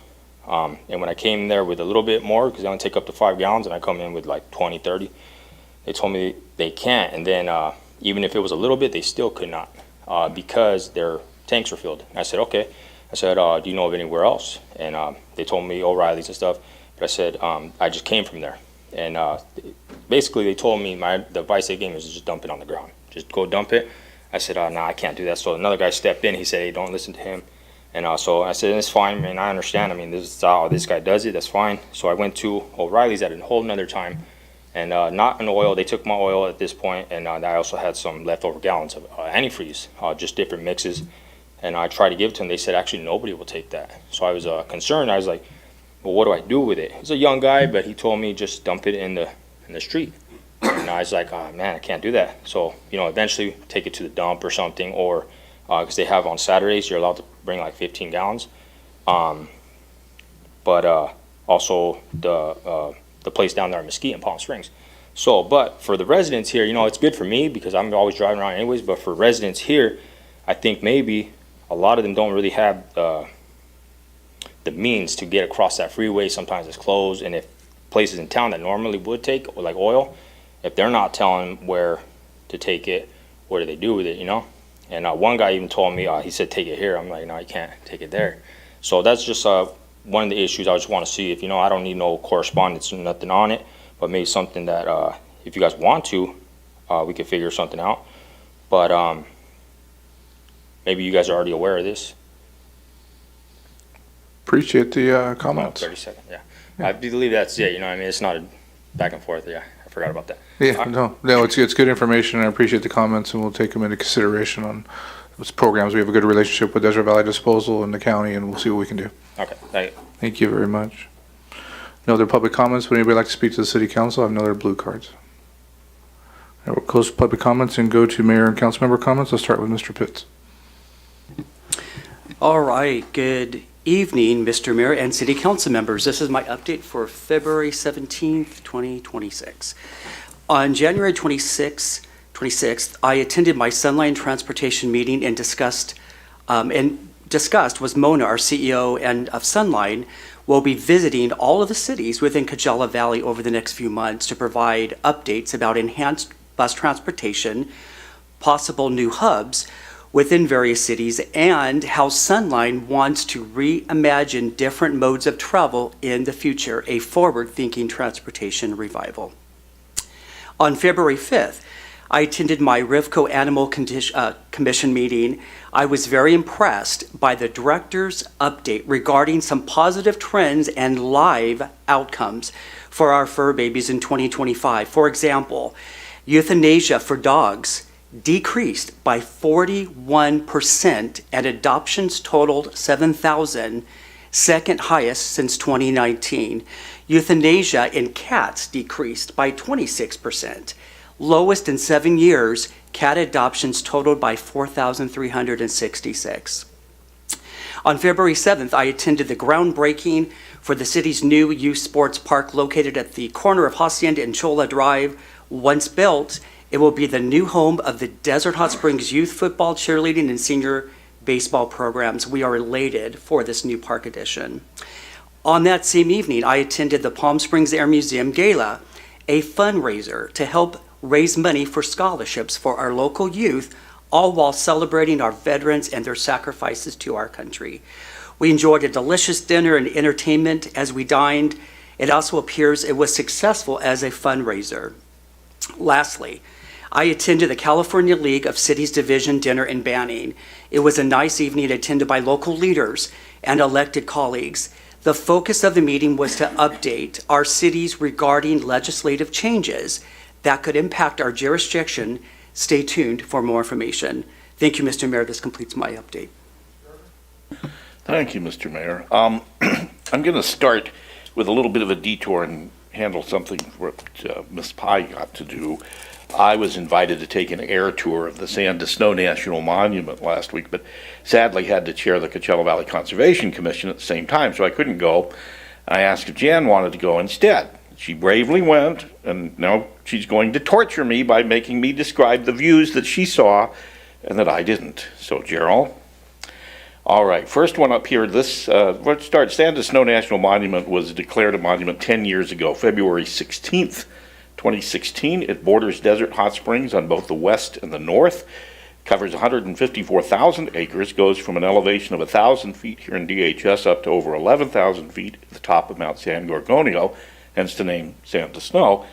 and when I came there with a little bit more, because I only take up to 5 gallons, and I come in with like 20, 30, they told me they can't. And then even if it was a little bit, they still could not because their tanks were filled. And I said, okay. I said, do you know of anywhere else? And they told me O'Reilly's and stuff. But I said, I just came from there. And basically they told me the advice they gave me was just dump it on the ground. Just go dump it. I said, no, I can't do that. So another guy stepped in. He said, hey, don't listen to him. And so I said, it's fine, man. I understand. I mean, this is how this guy does it. That's fine. So I went to O'Reilly's at a whole nother time. And not an oil. They took my oil at this point. And I also had some leftover gallons of antifreeze, just different mixes. And I tried to give it to them. They said, actually, nobody will take that. So I was concerned. I was like, well, what do I do with it? He's a young guy, but he told me just dump it in the street. And I was like, oh, man, I can't do that. So, eventually take it to the dump or something, or because they have on Saturdays, you're allowed to bring like 15 gallons. But also the place down there in Mesquite in Palm Springs. So, but for the residents here, it's good for me because I'm always driving around anyways, but for residents here, I think maybe a lot of them don't really have the means to get across that freeway. Sometimes it's closed, and if places in town that normally would take, like oil, if they're not telling where to take it, what do they do with it, And one guy even told me, he said, take it here. I'm like, no, you can't take it there. So that's just one of the issues I just want to see. If, I don't need no correspondence or nothing on it, but maybe something that if you guys want to, we could figure something out. But maybe you guys are already aware of this. Appreciate the comments. 30 seconds, yeah. I believe that's it, it's not a back and forth, yeah. I forgot about that. Yeah, no, it's good information, and I appreciate the comments, and we'll take them into consideration on those programs. We have a good relationship with Desert Valley Disposal and the county, and we'll see what we can do. Okay, thank you. Thank you very much. No other public comments? Would anybody like to speak to the city council? I have no other blue cards. I will close public comments and go to mayor and council member comments. I'll start with Mr. Pitts. All right, good evening, Mr. Mayor and City Council members. This is my update for February 17th, 2026. On January 26th, I attended my Sunline Transportation meeting and discussed was Mona, our CEO and of Sunline, will be visiting all of the cities within Coachella Valley over the next few months to provide updates about enhanced bus transportation, possible new hubs, within various cities, and how Sunline wants to reimagine different modes of travel in the future, a forward-thinking transportation revival. On February 5th, I attended my Rivco Animal Commission meeting. I was very impressed by the director's update regarding some positive trends and live outcomes for our fur babies in 2025. For example, euthanasia for dogs decreased by 41% and adoptions totaled 7,000, second highest since 2019. Euthanasia in cats decreased by 26%. Lowest in 7 years, cat adoptions totaled by 4,366. On February 7th, I attended the groundbreaking for the city's new youth sports park located at the corner of Hacienda and Chola Drive. Once built, it will be the new home of the Desert Hot Springs youth football, cheerleading, and senior baseball programs. We are elated for this new park addition. On that same evening, I attended the Palm Springs Air Museum Gala, a fundraiser to help raise money for scholarships for our local youth, all while celebrating our veterans and their sacrifices to our country. We enjoyed a delicious dinner and entertainment as we dined. It also appears it was successful as a fundraiser. Lastly, I attended the California League of Cities Division dinner in Banning. It was a nice evening attended by local leaders and elected colleagues. The focus of the meeting was to update our cities regarding legislative changes that could impact our jurisdiction. Stay tuned for more information. Thank you, Mr. Mayor. This completes my update. Thank you, Mr. Mayor. I'm going to start with a little bit of a detour and handle something that Ms. Pye got to do. I was invited to take an air tour of the Sand to Snow National Monument last week, but sadly had to chair the Coachella Valley Conservation Commission at the same time, so I couldn't go. I asked if Jan wanted to go instead. She bravely went, and now she's going to torture me by making me describe the views that she saw and that I didn't. So, Gerald. All right, first one up here. Let's start. Sand to Snow National Monument was declared a monument 10 years ago, February 16th, 2016. It borders Desert Hot Springs on both the west and the north. Covers 154,000 acres, goes from an elevation of 1,000 feet here in DHS up to over 11,000 feet at the top of Mount San Gorgonio, hence the name Sand to Snow.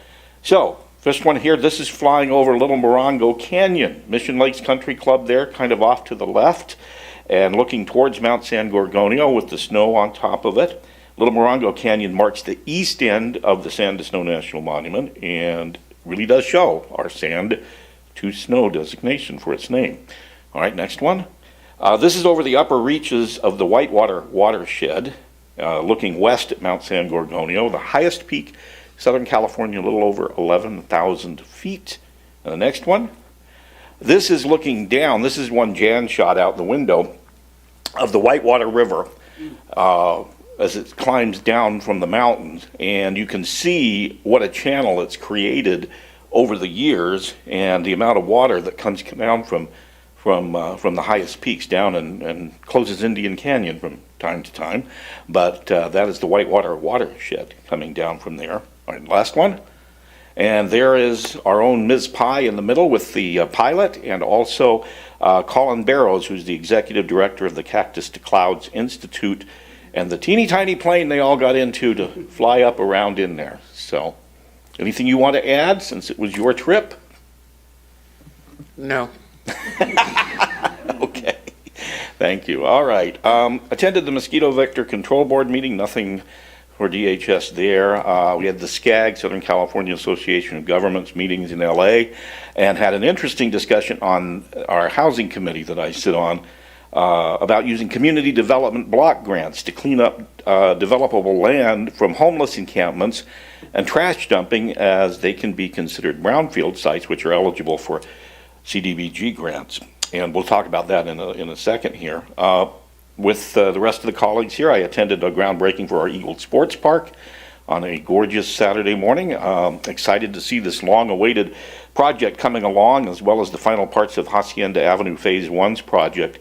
So, first one here, this is flying over Little Morongo Canyon. Mission Lakes Country Club there, kind of off to the left, and looking towards Mount San Gorgonio with the snow on top of it. Little Morongo Canyon marks the east end of the Sand to Snow National Monument and really does show our sand to snow designation for its name. All right, next one. This is over the upper reaches of the Whitewater watershed, looking west at Mount San Gorgonio, the highest peak, Southern California, a little over 11,000 feet. And the next one. This is looking down. This is one Jan shot out the window of the Whitewater River as it climbs down from the mountains, and you can see what a channel it's created over the years and the amount of water that comes down from the highest peaks down and closes Indian Canyon from time to time. But that is the Whitewater watershed coming down from there. All right, last one. And there is our own Ms. Pye in the middle with the pilot, and also Colin Barrows, who's the executive director of the Cactus to Clouds Institute, and the teeny tiny plane they all got into to fly up around in there. So, anything you want to add since it was your trip? No. Okay. Thank you. All right. Attended the Mosquito Vector Control Board meeting. Nothing for DHS there. We had the SCAG, Southern California Association of Governments, meetings in LA, and had an interesting discussion on our housing committee that I sit on about using community development block grants to clean up developable land from homeless encampments and trash dumping, as they can be considered brownfield sites which are eligible for CDBG grants. And we'll talk about that in a second here. With the rest of the colleagues here, I attended a groundbreaking for our Eagle Sports Park on a gorgeous Saturday morning. Excited to see this long-awaited project coming along, as well as the final parts of Hacienda Avenue Phase 1's project.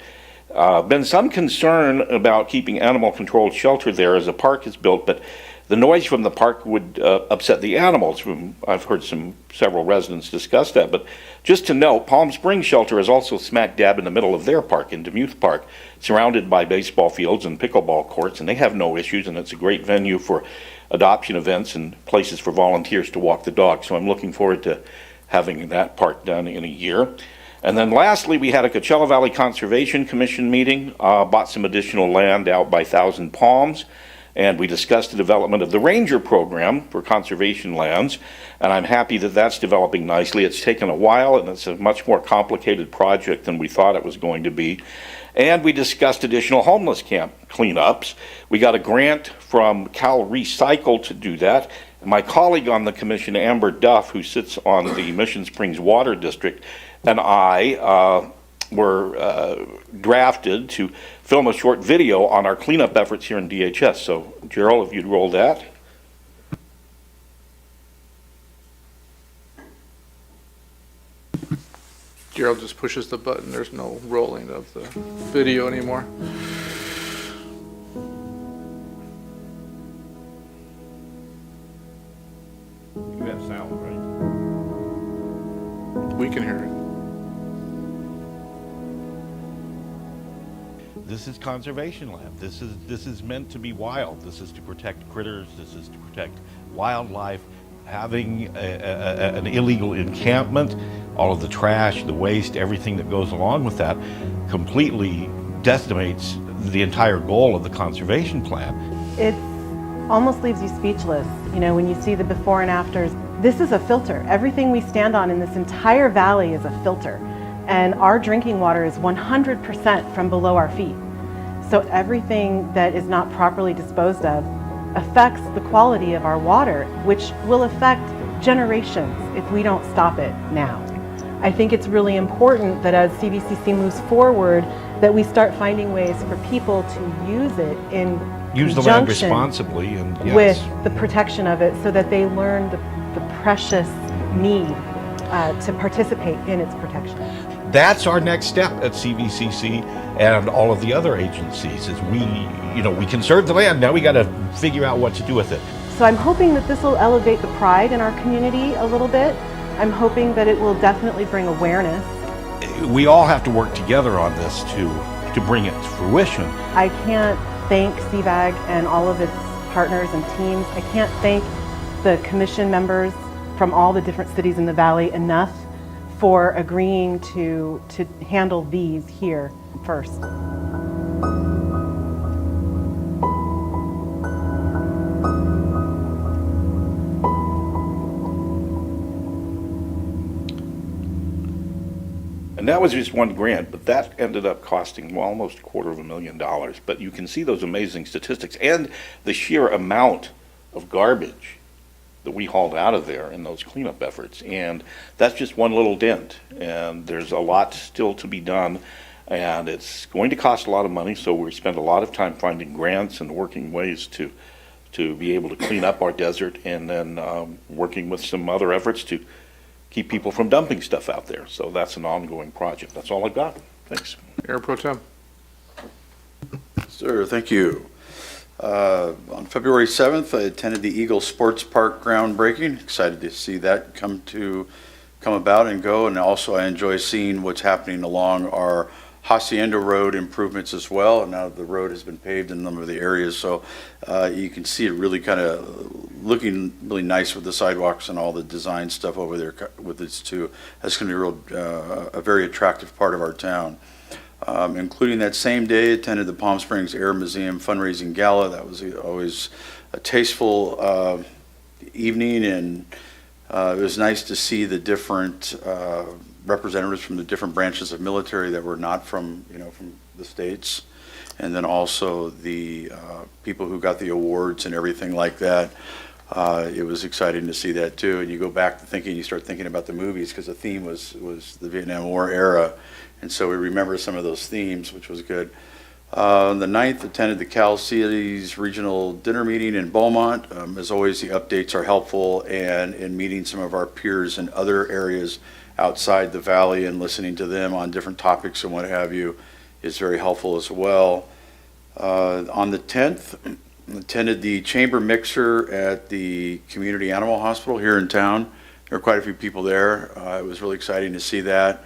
Been some concern about keeping animal-controlled shelter there as a park is built, but The noise from the park would upset the animals. I've heard several residents discuss that, but just to note, Palm Springs Shelter is also smack dab in the middle of their park, in Demuth Park, surrounded by baseball fields and pickleball courts, and they have no issues, and it's a great venue for adoption events and places for volunteers to walk the dog. So I'm looking forward to having that park done in a year. And then lastly, we had a Coachella Valley Conservation Commission meeting, bought some additional land out by Thousand Palms, and we discussed the development of the Ranger program for conservation lands, and I'm happy that that's developing nicely. It's taken a while, and it's a much more complicated project than we thought it was going to be. And we discussed additional homeless camp cleanups. We got a grant from Cal Recycle to do that. My colleague on the commission, Amber Duff, who sits on the Mission Springs Water District, and I were drafted to film a short video on our cleanup efforts here in DHS. So, Gerald, if you'd roll that. Gerald just pushes the button. There's no rolling of the video anymore. You have sound, right? We can hear it. This is conservation land. This is meant to be wild. This is to protect critters. This is to protect wildlife. Having an illegal encampment, all of the trash, the waste, everything that goes along with that, completely decimates the entire goal of the conservation plan. It almost leaves you speechless, you know, when you see the before and afters. This is a filter. Everything we stand on in this entire valley is a filter. And our drinking water is 100% from below our feet. So everything that is not properly disposed of affects the quality of our water, which will affect generations if we don't stop it now. I think it's really important that as CVCC moves forward, that we start finding ways for people to use it in Use the land conjunction responsibly and yes. with the protection of it so that they learn the precious need to participate in its protection. That's our next step at CVCC and all of the other agencies is we conserve the land. Now we got to figure out what to do with it. So I'm hoping that this will elevate the pride in our community a little bit. I'm hoping that it will definitely bring awareness. We all have to work together on this to bring it to fruition. I can't thank CVAG and all of its partners and teams. I can't thank the commission members from all the different cities in the valley enough for agreeing to handle these here first. And that was just one grant, but that ended up costing almost $250,000. But you can see those amazing statistics and the sheer amount of garbage that we hauled out of there in those cleanup efforts. And that's just one little dent. And there's a lot still to be done. And it's going to cost a lot of money, so we spend a lot of time finding grants and working ways to be able to clean up our desert, and then working with some other efforts to keep people from dumping stuff out there. So that's an ongoing project. That's all I've got. Thanks. Mayor Pro Tem. Sir, thank you. On February 7th, I attended the Eagle Sports Park groundbreaking. Excited to see that come about and go. And also I enjoy seeing what's happening along our Hacienda Road improvements as well. And now the road has been paved in a number of the areas. So you can see it really kind of looking really nice with the sidewalks and all the design stuff over there with this too. That's going to be a very attractive part of our town. Including that same day, attended the Palm Springs Air Museum fundraising gala. That was always a tasteful evening, and it was nice to see the different representatives from the different branches of military that were not from the states, and then also the people who got the awards and everything like that. It was exciting to see that too. And you go back to thinking, you start thinking about the movies because the theme was the Vietnam War era. And so we remember some of those themes, which was good. On the 9th, attended the Cal Cities Regional Dinner Meeting in Beaumont. As always, the updates are helpful, and in meeting some of our peers in other areas outside the valley and listening to them on different topics and what have you is very helpful as well. On the 10th, attended the chamber mixer at the community animal hospital here in town. There were quite a few people there. It was really exciting to see that.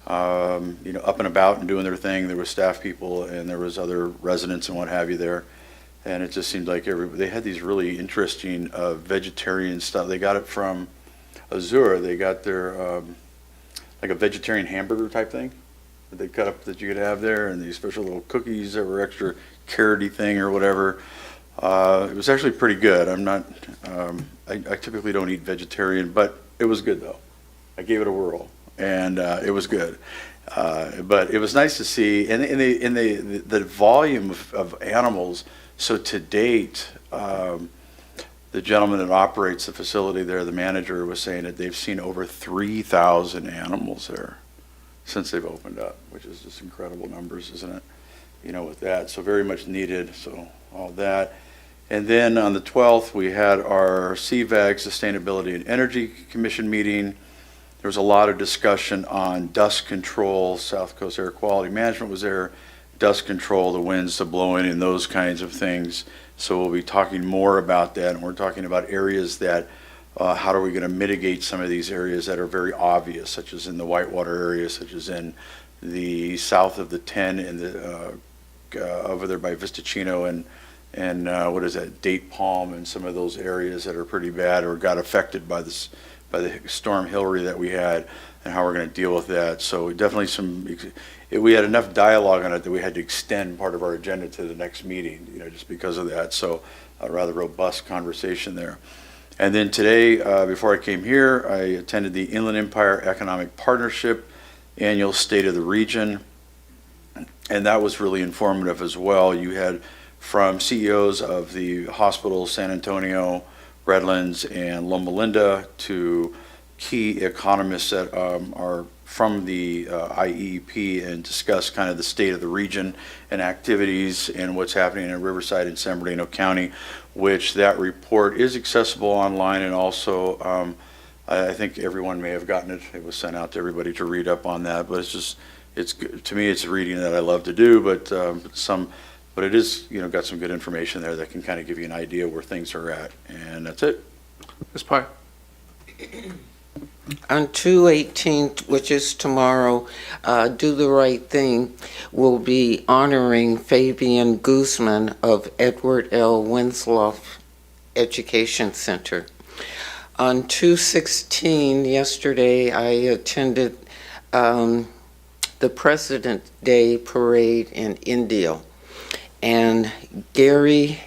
You know, up and about and doing their thing. There was staff people and there was other residents and what have you there. And it just seemed like they had these really interesting vegetarian stuff. They got it from Azure. They got their like a vegetarian hamburger type thing that they cut up that you could have there, and these special little cookies that were extra carroty thing or whatever. It was actually pretty good. I'm not, I typically don't eat vegetarian, but it was good though. I gave it a whirl, and it was good. But it was nice to see, and in the volume of animals. So to date, the gentleman that operates the facility there, the manager, was saying that they've seen over 3,000 animals there since they've opened up, which is just incredible numbers, isn't it? You know, with that, so very much needed, so all that. And then on the 12th, we had our CVAG, Sustainability and Energy Commission meeting. There was a lot of discussion on dust control. South Coast Air Quality Management was there. Dust control, the winds, the blowing, and those kinds of things. So we'll be talking more about that, and we're talking about areas that, how are we going to mitigate some of these areas that are very obvious, such as in the Whitewater area, such as in the south of the 10 and the over there by Vistachino and what is that, Date Palm, and some of those areas that are pretty bad or got affected by this, by the Storm Hillary that we had, and how we're going to deal with that. So definitely we had enough dialogue on it that we had to extend part of our agenda to the next meeting, you know, just because of that. So a rather robust conversation there. And then today, before I came here, I attended the Inland Empire Economic Partnership Annual State of the Region, and that was really informative as well. You had from CEOs of the hospitals, San Antonio, Redlands, and Loma Linda, to key economists that are from the IEEP, and discuss kind of the state of the region and activities and what's happening in Riverside and San Bernardino County, which that report is accessible online, and also I think everyone may have gotten it. It was sent out to everybody to read up on that, but it's just, it's good. To me, it's reading that I love to do, but but it is, you know, got some good information there that can kind of give you an idea where things are at, and that's it. Ms. Pye. On 2/18, which is tomorrow, Do the Right Thing will be honoring Fabian Guzman of Edward L. Winslow Education Center. On 2/16, yesterday, I attended the President's Day Parade in India. And Gary,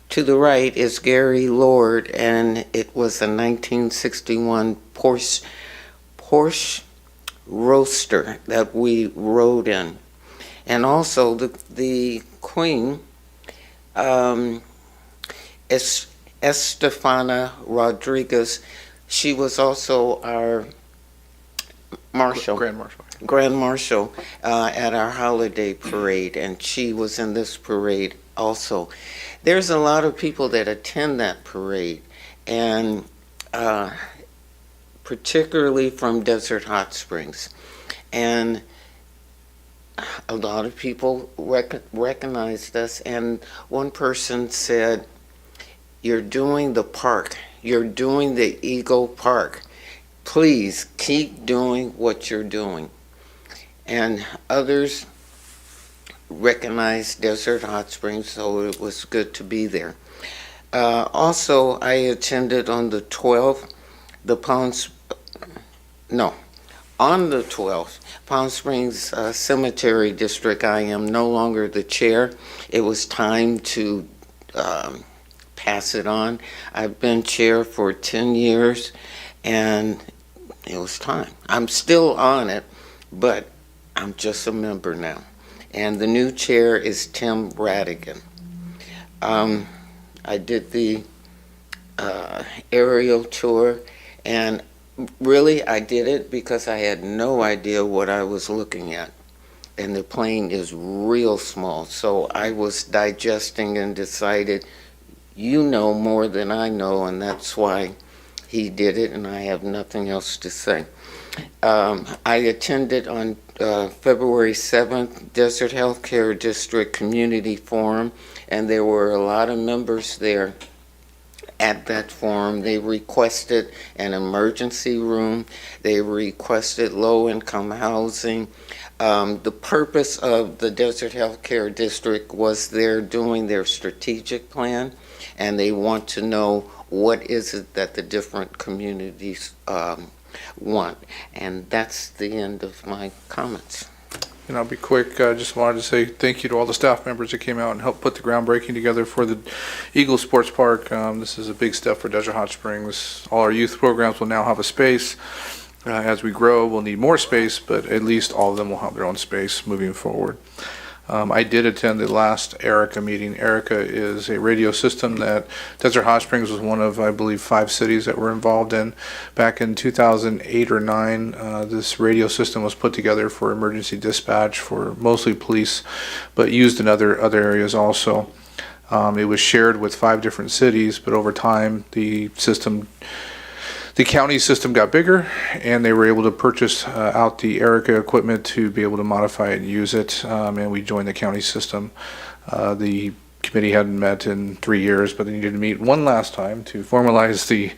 to the right, is Gary Lord, and it was a 1961 Porsche Roadster that we rode in. And also the Queen, Estefana Rodriguez, she was also our Marshal. Grand Marshal at our holiday parade, and she was in this parade also. There's a lot of people that attend that parade, and particularly from Desert Hot Springs. And a lot of people recognized us, and one person said, "You're doing the park. You're doing the Eagle Park. Please keep doing what you're doing." And others recognized Desert Hot Springs, so it was good to be there. Also, I attended on the 12th, on the 12th, Palm Springs Cemetery District. I am no longer the chair. It was time to pass it on. I've been chair for 10 years, and it was time. I'm still on it, but I'm just a member now. And the new chair is Tim Radigan. I did the aerial tour, and really I did it because I had no idea what I was looking at. And the plane is real small, so I was digesting and decided, you know more than I know, and that's why he did it, and I have nothing else to say. I attended on February 7th, Desert Healthcare District Community Forum and there were a lot of members there at that forum. They requested an emergency room. They requested low-income housing. The purpose of the Desert Healthcare District was they're doing their strategic plan, and they want to know what is it that the different communities want. And that's the end of my comments. And I'll be quick. I just wanted to say thank you to all the staff members that came out and helped put the groundbreaking together for the Eagle Sports Park. This is a big step for Desert Hot Springs. All our youth programs will now have a space. As we grow, we'll need more space, but at least all of them will have their own space moving forward. I did attend the last ERICA meeting. ERICA is a radio system that Desert Hot Springs was one of, I believe, 5 cities that were involved in. Back in 2008 or 9, this radio system was put together for emergency dispatch for mostly police, but used in other areas also. It was shared with 5 different cities, but over time, the county system got bigger, and they were able to purchase out the ERICA equipment to be able to modify it and use it, and we joined the county system. The committee hadn't met in 3 years, but they needed to meet one last time to formalize the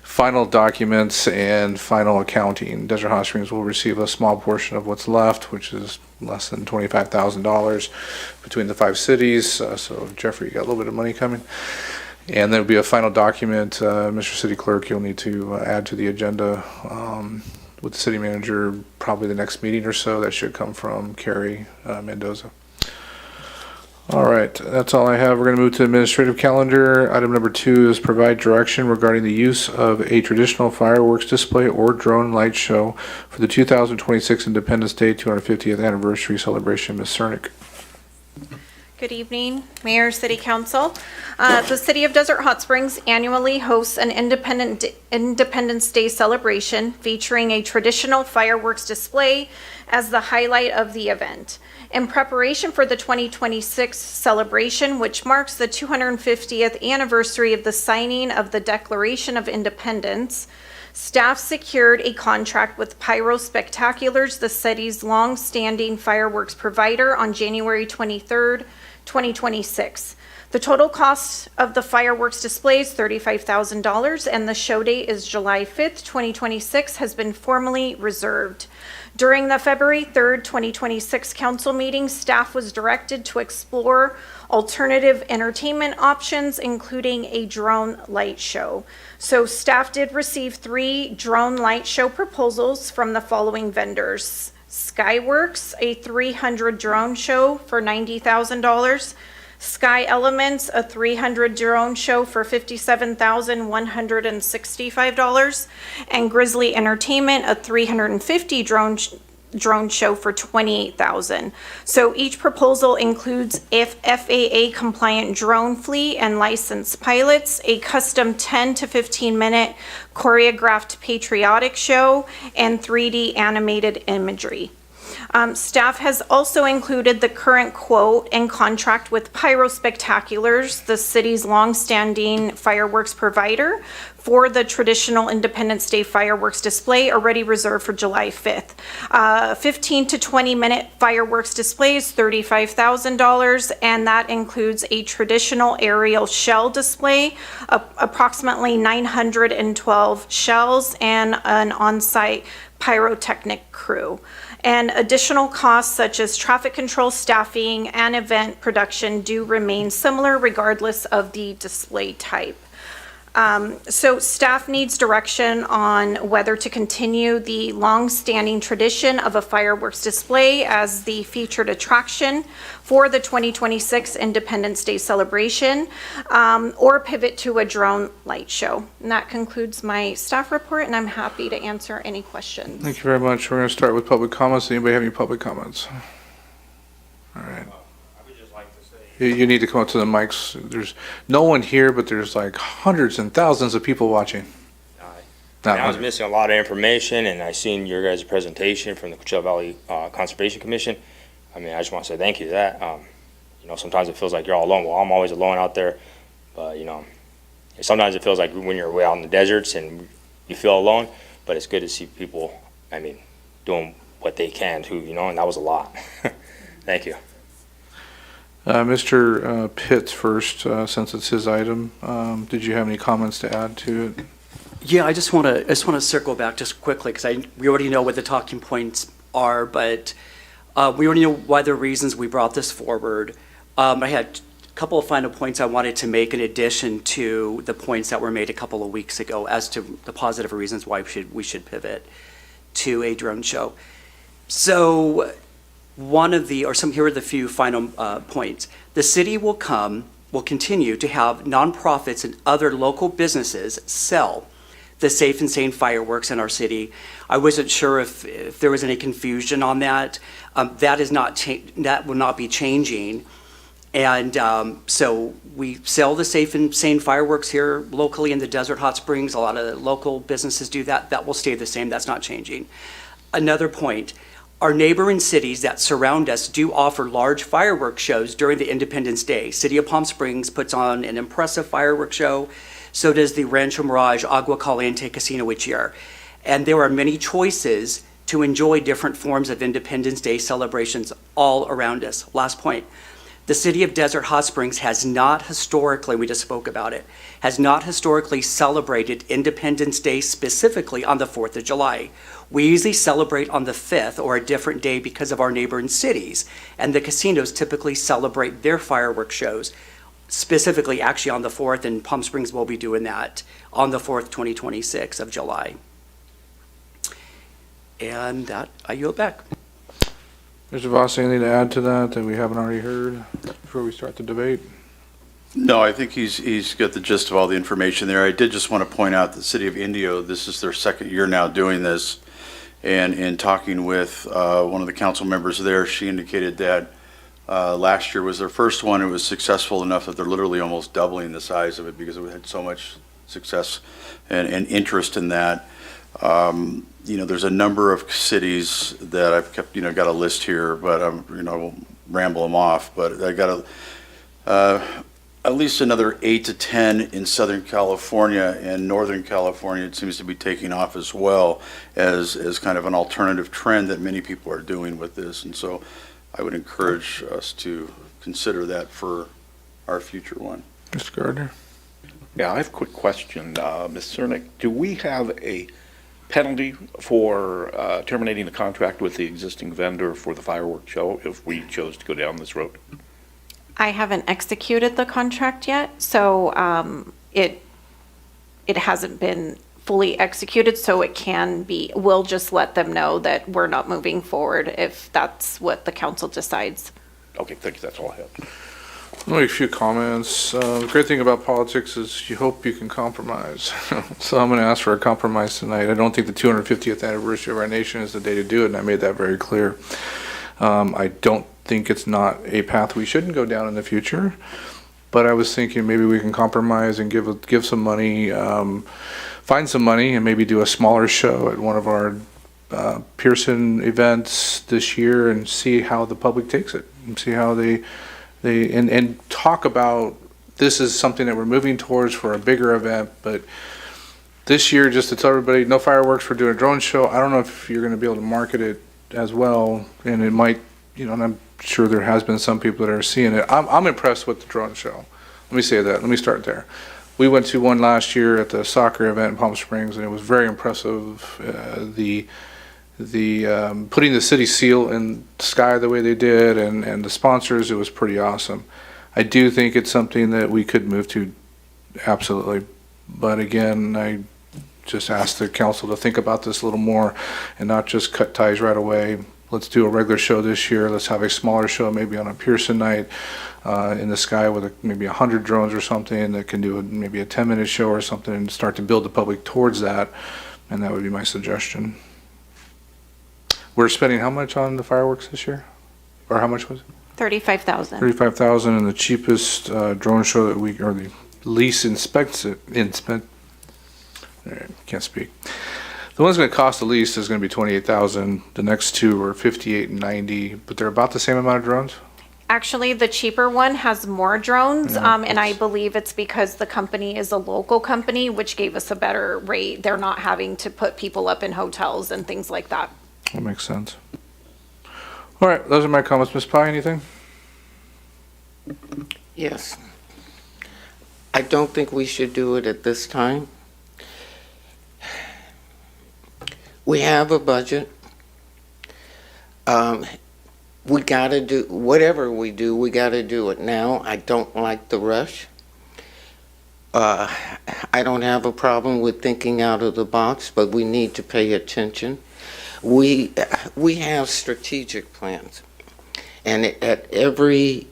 final documents and final accounting. Desert Hot Springs will receive a small portion of what's left, which is less than $25,000 between the 5 cities. So Jeffrey, you got a little bit of money coming. And there'll be a final document, Mr. City Clerk, you'll need to add to the agenda with the city manager, probably the next meeting or so. That should come from Carrie Mendoza. All right, that's all I have. We're going to move to administrative calendar. Item number 2 is provide direction regarding the use of a traditional fireworks display or drone light show for the 2026 Independence Day 250th anniversary celebration. Ms. Cernick. Good evening, Mayor, City Council. The City of Desert Hot Springs annually hosts an Independence Day celebration featuring a traditional fireworks display as the highlight of the event. In preparation for the 2026 celebration, which marks the 250th anniversary of the signing of the Declaration of Independence, staff secured a contract with Pyro Spectaculars, the city's long-standing fireworks provider, on January 23rd, 2026. The total cost of the fireworks display is $35,000, and the show date is July 5th, 2026, has been formally reserved. During the February 3rd, 2026 council meeting, staff was directed to explore alternative entertainment options, including a drone light show. So staff did receive 3 drone light show proposals from the following vendors: Skyworks, a 300 drone show for $90,000. Sky Elements, a 300 drone show for $57,165. And Grizzly Entertainment, a 350 drone show for $28,000. So each proposal includes FAA compliant drone fleet and licensed pilots, a custom 10 to 15 minute choreographed patriotic show, and 3D animated imagery. Staff has also included the current quote and contract with Pyro Spectaculars, the city's longstanding fireworks provider, for the traditional Independence Day fireworks display already reserved for July 5th. 15 to 20 minute fireworks display is $35,000, and that includes a traditional aerial shell display, approximately 912 shells, and an on-site pyrotechnic crew. And additional costs such as traffic control, staffing, and event production do remain similar regardless of the display type. So staff needs direction on whether to continue the long-standing tradition of a fireworks display as the featured attraction for the 2026 Independence Day celebration, or pivot to a drone light show. And that concludes my staff report, and I'm happy to answer any questions. Thank you very much. We're going to start with public comments. Anybody have any public comments? All right. You need to come up to the mics. There's no one here, but there's like hundreds and thousands of people watching. I was missing a lot of information, and I seen your guys' presentation from the Coachella Valley Conservation Commission. I mean, I just want to say thank you to that. You know, sometimes it feels like you're all alone. Well, I'm always alone out there, but you know, sometimes it feels like when you're way out in the deserts and you feel alone. But it's good to see people, I mean, doing what they can too. You know, and that was a lot. Thank you. Mr. Pitts first, since it's his item. Did you have any comments to add to it? Yeah, I just want to circle back just quickly because we already know what the talking points are, but we already know why the reasons we brought this forward. I had a couple of final points I wanted to make in addition to the points that were made a couple of weeks ago as to the positive reasons why we should pivot to a drone show. So here are the few final points. The city will continue to have nonprofits and other local businesses sell the Safe and Sane fireworks in our city. I wasn't sure if there was any confusion on that. That will not be changing. And so we sell the Safe and Sane fireworks here locally in the Desert Hot Springs. A lot of the local businesses do that. That will stay the same. That's not changing. Another point, our neighboring cities that surround us do offer large fireworks shows during the Independence Day. City of Palm Springs puts on an impressive fireworks show. So does the Rancho Mirage Agua Caliente Casino each year. And there are many choices to enjoy different forms of Independence Day celebrations all around us. Last point. The city of Desert Hot Springs has not historically, we just spoke about it, has not historically celebrated Independence Day specifically on the 4th of July. We usually celebrate on the 5th or a different day because of our neighboring cities. And the casinos typically celebrate their fireworks shows specifically actually on the 4th, and Palm Springs will be doing that on the 4th, 2026 of July. And that, I yield back. Mr. Voss, anything to add to that we haven't already heard before we start the debate? No, I think he's got the gist of all the information there. I did just want to point out the city of Indio, this is their second year now doing this. And in talking with one of the council members there, she indicated that last year was their first one. It was successful enough that they're literally almost doubling the size of it because it had so much success and interest in that. There's a number of cities that I've kept, got a list here, but I won't ramble them off. But I got at least another 8 to 10 in Southern California and Northern California. It seems to be taking off as well as kind of an alternative trend that many people are doing with this. And so I would encourage us to consider that for our future one. Mr. Gardner? Yeah, I have a quick question. Ms. Cernick, do we have a penalty for terminating the contract with the existing vendor for the fireworks show if we chose to go down this road? I haven't executed the contract yet, so it hasn't been fully executed, so it can be, we'll just let them know that we're not moving forward if that's what the council decides. Okay, thank you. That's all I have. I'll make a few comments. The great thing about politics is you hope you can compromise. So I'm going to ask for a compromise tonight. I don't think the 250th anniversary of our nation is the day to do it, and I made that very clear. I don't think it's not a path we shouldn't go down in the future, but I was thinking maybe we can compromise and give some money, find some money, and maybe do a smaller show at one of our Pearson events this year and see how the public takes it and see how they talk about this is something that we're moving towards for a bigger event. But this year, just to tell everybody, no fireworks, we're doing a drone show. I don't know if you're going to be able to market it as well, and it might, and I'm sure there has been some people that are seeing it. I'm impressed with the drone show. Let me say that. Let me start there. We went to one last year at the soccer event in Palm Springs, and it was very impressive. The putting the city seal in the sky the way they did, and the sponsors, it was pretty awesome. I do think it's something that we could move to, absolutely. But again, I just ask the council to think about this a little more and not just cut ties right away. Let's do a regular show this year. Let's have a smaller show, maybe on a Pearson night in the sky with maybe 100 drones or something that can do maybe a 10-minute show or something and start to build the public towards that. And that would be my suggestion. We're spending how much on the fireworks this year? Or how much was it? $35,000. $35,000, and the cheapest drone show that we, or the least can't speak. The one's going to cost the least is going to be $28,000. The next two are $58,000 and $90,000, but they're about the same amount of drones. Actually, the cheaper one has more drones, and I believe it's because the company is a local company, which gave us a better rate. They're not having to put people up in hotels and things like that. That makes sense. All right, those are my comments. Ms. Pye, anything? Yes. I don't think we should do it at this time. We have a budget. We gotta do, whatever we do, we gotta do it now. I don't like the rush. I don't have a problem with thinking out of the box, but we need to pay attention. We have strategic plans. And at every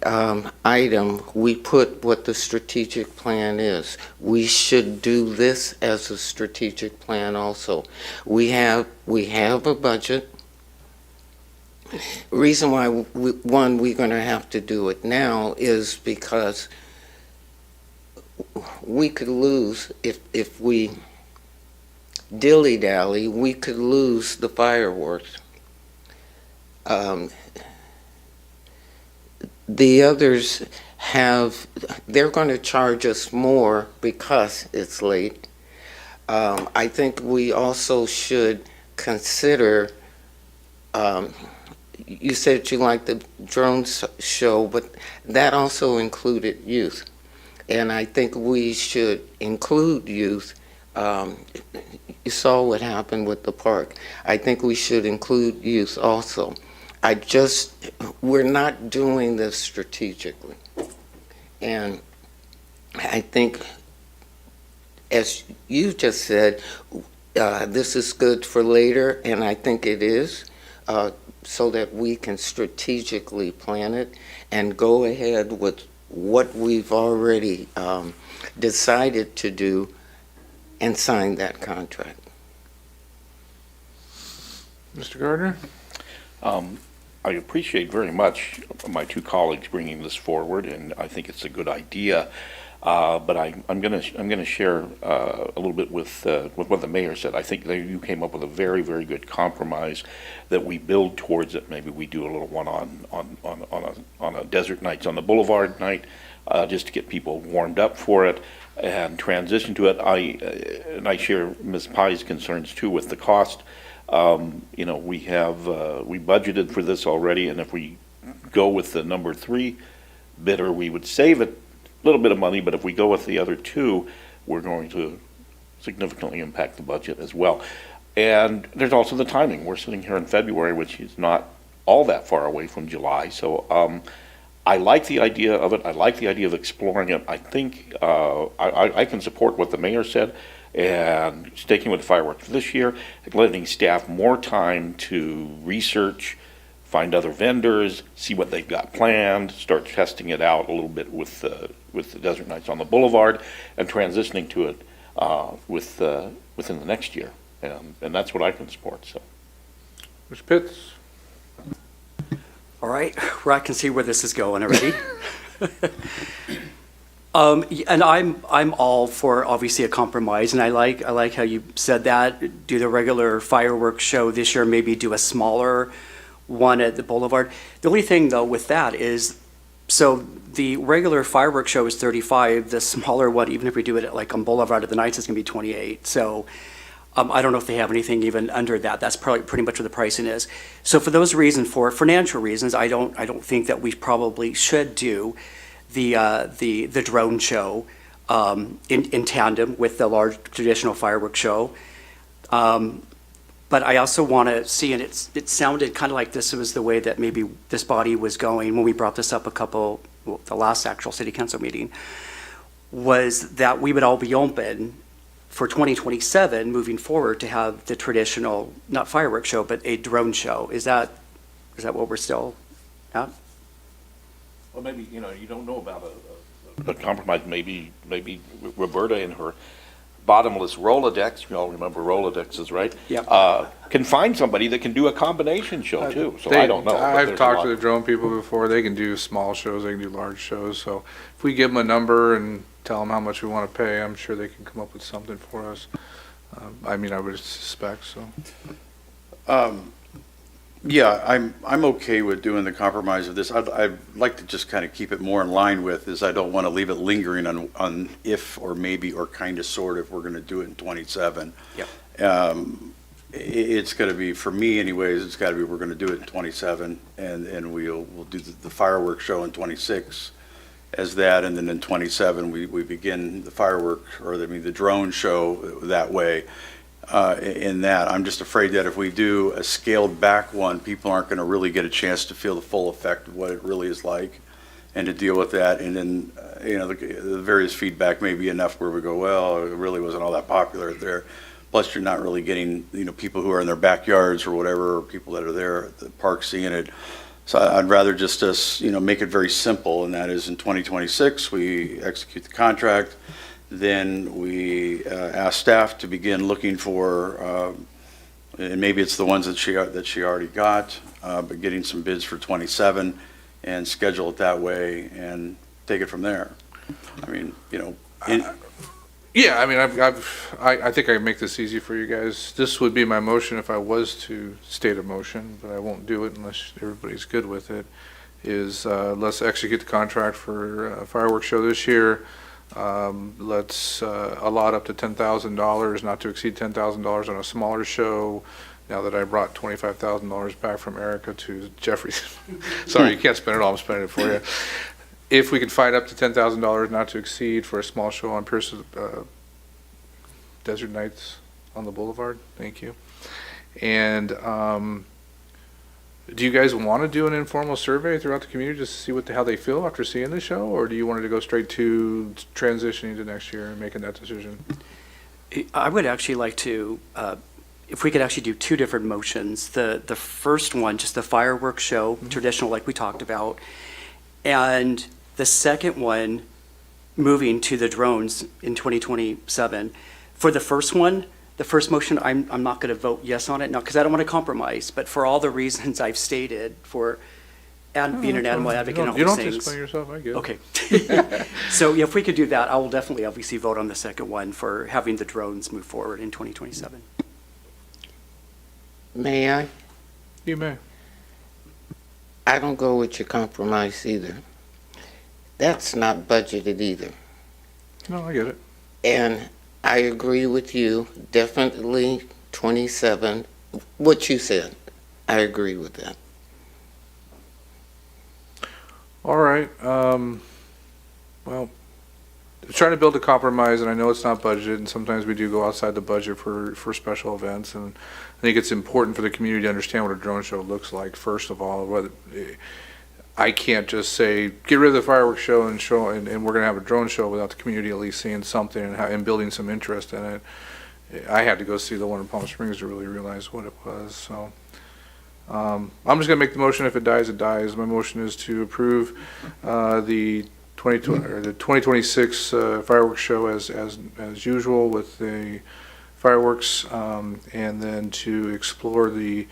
item, we put what the strategic plan is. We should do this as a strategic plan also. We have a budget. Reason why, we're going to have to do it now is because we could lose, if we dilly-dally, we could lose the fireworks. The others they're going to charge us more because it's late. I think we also should consider, you said you liked the drone show, but that also included youth. And I think we should include youth. You saw what happened with the park. I think we should include youth also. We're not doing this strategically. And I think, as you just said, this is good for later, and I think it is, so that we can strategically plan it and go ahead with what we've already decided to do and sign that contract. Mr. Gardner? I appreciate very much my two colleagues bringing this forward, and I think it's a good idea. But I'm going to share a little bit with what the mayor said. I think that you came up with a very, very good compromise that we build towards it. Maybe we do a little one on a desert nights on the boulevard night, just to get people warmed up for it and transition to it. I share Ms. Pai's concerns too with the cost. You know, we budgeted for this already, and if we go with the number 3 bidder, we would save it a little bit of money, but if we go with the other 2, we're going to significantly impact the budget as well. And there's also the timing. We're sitting here in February, which is not all that far away from July. So I like the idea of it. I like the idea of exploring it. I think I can support what the mayor said, and sticking with the fireworks for this year, and letting staff more time to research, find other vendors, see what they've got planned, start testing it out a little bit with the Desert Nights on the Boulevard, and transitioning to it within the next year. And that's what I can support. So, Mr. Pitts? All right, well, I can see where this is going already. And I'm all for obviously a compromise, and I like how you said that. Do the regular fireworks show this year, maybe do a smaller one at the Boulevard. The only thing though with that is, so the regular fireworks show is 35. The smaller one, even if we do it at like on Boulevard at the nights, it's gonna be 28. So I don't know if they have anything even under that. That's probably pretty much what the pricing is. So for those reasons, for financial reasons, I don't think that we probably should do the drone show in tandem with the large traditional fireworks show. But I also want to see, and it sounded kind of like this was the way that maybe this body was going when we brought this up the last actual city council meeting, was that we would all be open for 2027 moving forward to have the traditional, not fireworks show, but a drone show. Is that what we're still at? well, maybe you don't know about a compromise. Maybe Roberta and her bottomless Rolodex, you all remember Rolodexes, right? Yep. Can find somebody that can do a combination show too. So I don't know. but I've there's a talked lot. to the drone people before. They can do small shows, they can do large shows. So if we give them a number and tell them how much we want to pay, I'm sure they can come up with something for us. I would suspect so. Yeah, I'm okay with doing the compromise of this. I'd like to just kind of keep it more in line with, is I don't want to leave it lingering on if or maybe or kind of sort of we're going to do it in 27. Yeah. It's going to be, for me anyways, it's got to be we're going to do it in 27, and we'll do the fireworks show in 26, as that, and then in 27, we begin the firework, or the drone show that way. In that, I'm just afraid that if we do a scaled back one, people aren't going to really get a chance to feel the full effect of what it really is like, and to deal with that. And then, the various feedback may be enough where we go, well, it really wasn't all that popular there. Plus, you're not really getting, people who are in their backyards or whatever, or people that are there at the park seeing it. So I'd rather just us, make it very simple, and that is in 2026, we execute the contract. Then we ask staff to begin looking for, and maybe it's the ones that she already got, but getting some bids for 27 and schedule it that way and take it from there. I mean, Yeah, I mean, I think I can make this easy for you guys. This would be my motion if I was to state a motion, but I won't do it unless everybody's good with it, is let's execute the contract for a fireworks show this year. Let's allot up to $10,000, not to exceed $10,000 on a smaller show. Now that I brought $25,000 back from Erica to Jeffrey's. Sorry, you can't spend it all, I'm spending it for you. If we can find up to $10,000 not to exceed for a small show on Pierce's Desert Nights on the Boulevard, thank you. And do you guys want to do an informal survey throughout the community just to see how they feel after seeing the show, or do you want to go straight to transitioning to next year and making that decision? I would actually like to, if we could actually do two different motions. The first one, just the fireworks show, traditional like we talked about, and the second one, moving to the drones in 2027. For the first one, the first motion, I'm not going to vote yes on it, not because I don't want to compromise, but for all the reasons I've stated for being an animal advocate and all you those don't things. explain yourself, I get it. Okay. So yeah, if we could do that, I will definitely obviously vote on the second one for having the drones move forward in 2027. May I? You may. I don't go with your compromise either. That's not budgeted either. No, I get it. And I agree with you, definitely 27, what you said. I agree with that. All right, well, trying to build a compromise, and I know it's not budgeted, and sometimes we do go outside the budget for special events, and I think it's important for the community to understand what a drone show looks like, first of all. Whether I can't just say, get rid of the fireworks show and we're gonna have a drone show without the community at least seeing something and building some interest in it. I had to go see the one in Palm Springs to really realize what it was, so. I'm just gonna make the motion. If it dies, it dies. My motion is to approve the 2026 fireworks show as usual with the fireworks, and then to explore the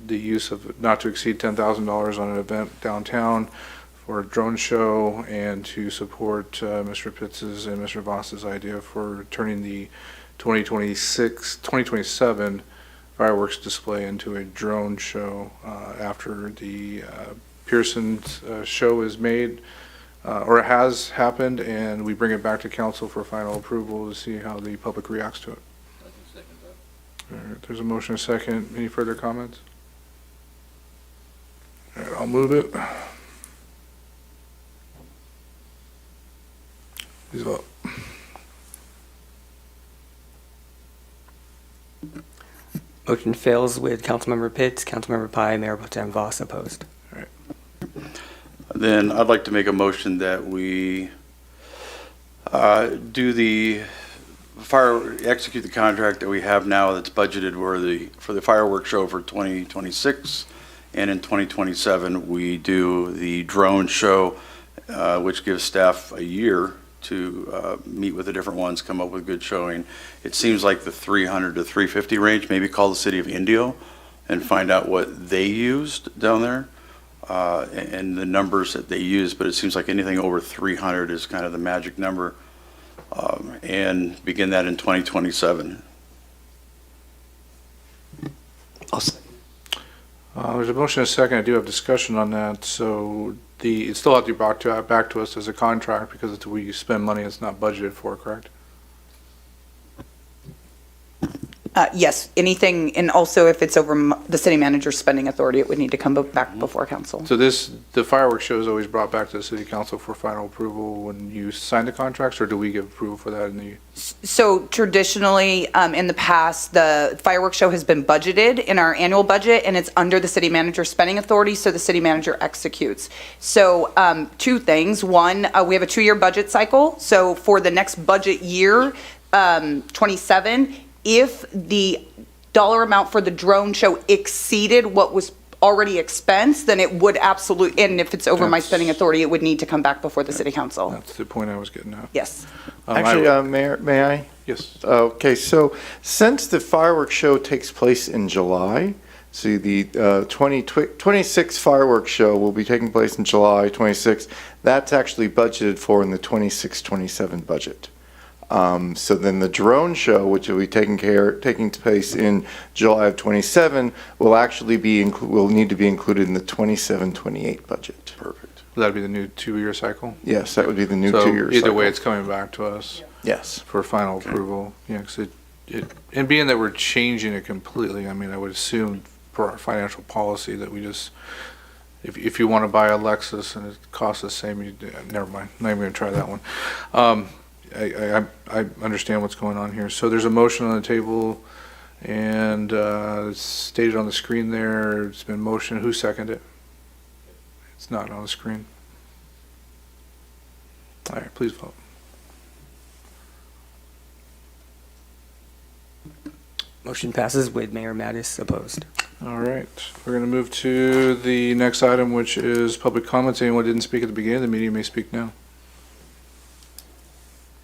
use of not to exceed $10,000 on an event downtown for a drone show, and to support Mr. Pitts's and Mr. Voss's idea for turning the 2027 fireworks display into a drone show after the Pearson's show is made, or it has happened, and we bring it back to council for final approval to see how the public reacts to it. All right, there's a motion, a second. Any further comments? All right, I'll move it. Please vote. Motion fails with Councilmember Pitts, Councilmember Pai, Mayor Pro Tem Voss opposed. All right. Then I'd like to make a motion that we execute the contract that we have now that's budgeted for the fireworks show for 2026, and in 2027 we do the drone show, which gives staff a year to meet with the different ones, come up with good showing. It seems like the 300 to 350 range, maybe call the city of Indio and find out what they used down there and the numbers that they use, but it seems like anything over 300 is kind of the magic number, and begin that in 2027. There's a motion, a second. I do have discussion on that. So it still has to be brought back to us as a contract because we spend money it's not budgeted for, correct? Yes, anything, and also if it's over the city manager's spending authority, it would need to come back before council. So the fireworks show is always brought back to the city council for final approval when you sign the contracts, or do we give approval for that in the? So traditionally, in the past, the fireworks show has been budgeted in our annual budget, and it's under the city manager's spending authority, so the city manager executes. So two things. One, we have a 2-year budget cycle. So for the next budget year, 27, if the dollar amount for the drone show exceeded what was already expensed, then it would absolutely, and if it's over my spending authority, it would need to come back before the city council. That's the point I was getting at. Yes. Actually, Mayor, may I? Yes. Okay, so since the fireworks show takes place in July, so the 26 fireworks show will be taking place in July 26. That's actually budgeted for in the 26-27 budget. So then the drone show, which will be taking place in July of 27, will actually will need to be included in the 27-28 budget. Perfect. That'd be the new 2-year cycle? Yes, that would be the new So 2-year cycle. either way, it's coming back to us. Yes. For final approval. Yeah, 'cause and being that we're changing it completely, I mean, I would assume for our financial policy that we just, if you want to buy a Lexus and it costs the same, never mind, not even going to try that one. I understand what's going on here. So there's a motion on the table, and it's stated on the screen there. It's been motioned. Who seconded it? It's not on the screen. All right, please vote. Motion passes with Mayor Mattis opposed. All right, we're going to move to the next item, which is public comments. Anyone who didn't speak at the beginning of the meeting may speak now.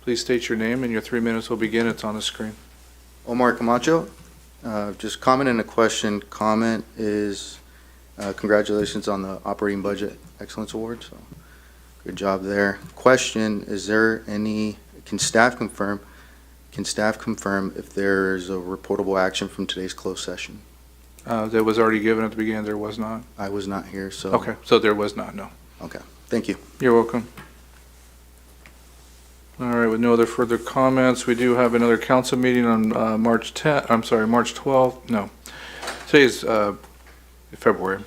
Please state your name and your 3 minutes will begin. It's on the screen. Omar Camacho, just comment and a question. Comment is congratulations on the Operating Budget Excellence Award. So good job there. Question, is there any, can staff confirm if there is a reportable action from today's closed session? That was already given at the beginning. There was not. I was not here, so. Okay, so there was not, no. Okay, thank you. You're welcome. All right, with no other further comments, we do have another council meeting on March 12th. No, today is February.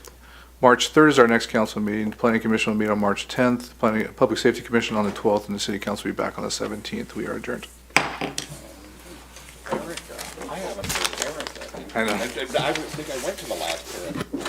March 3rd is our next council meeting. The Planning Commission will meet on March 10th. Public Safety Commission on the 12th, and the City Council will be back on the 17th. We are adjourned. I know. I think I went to the last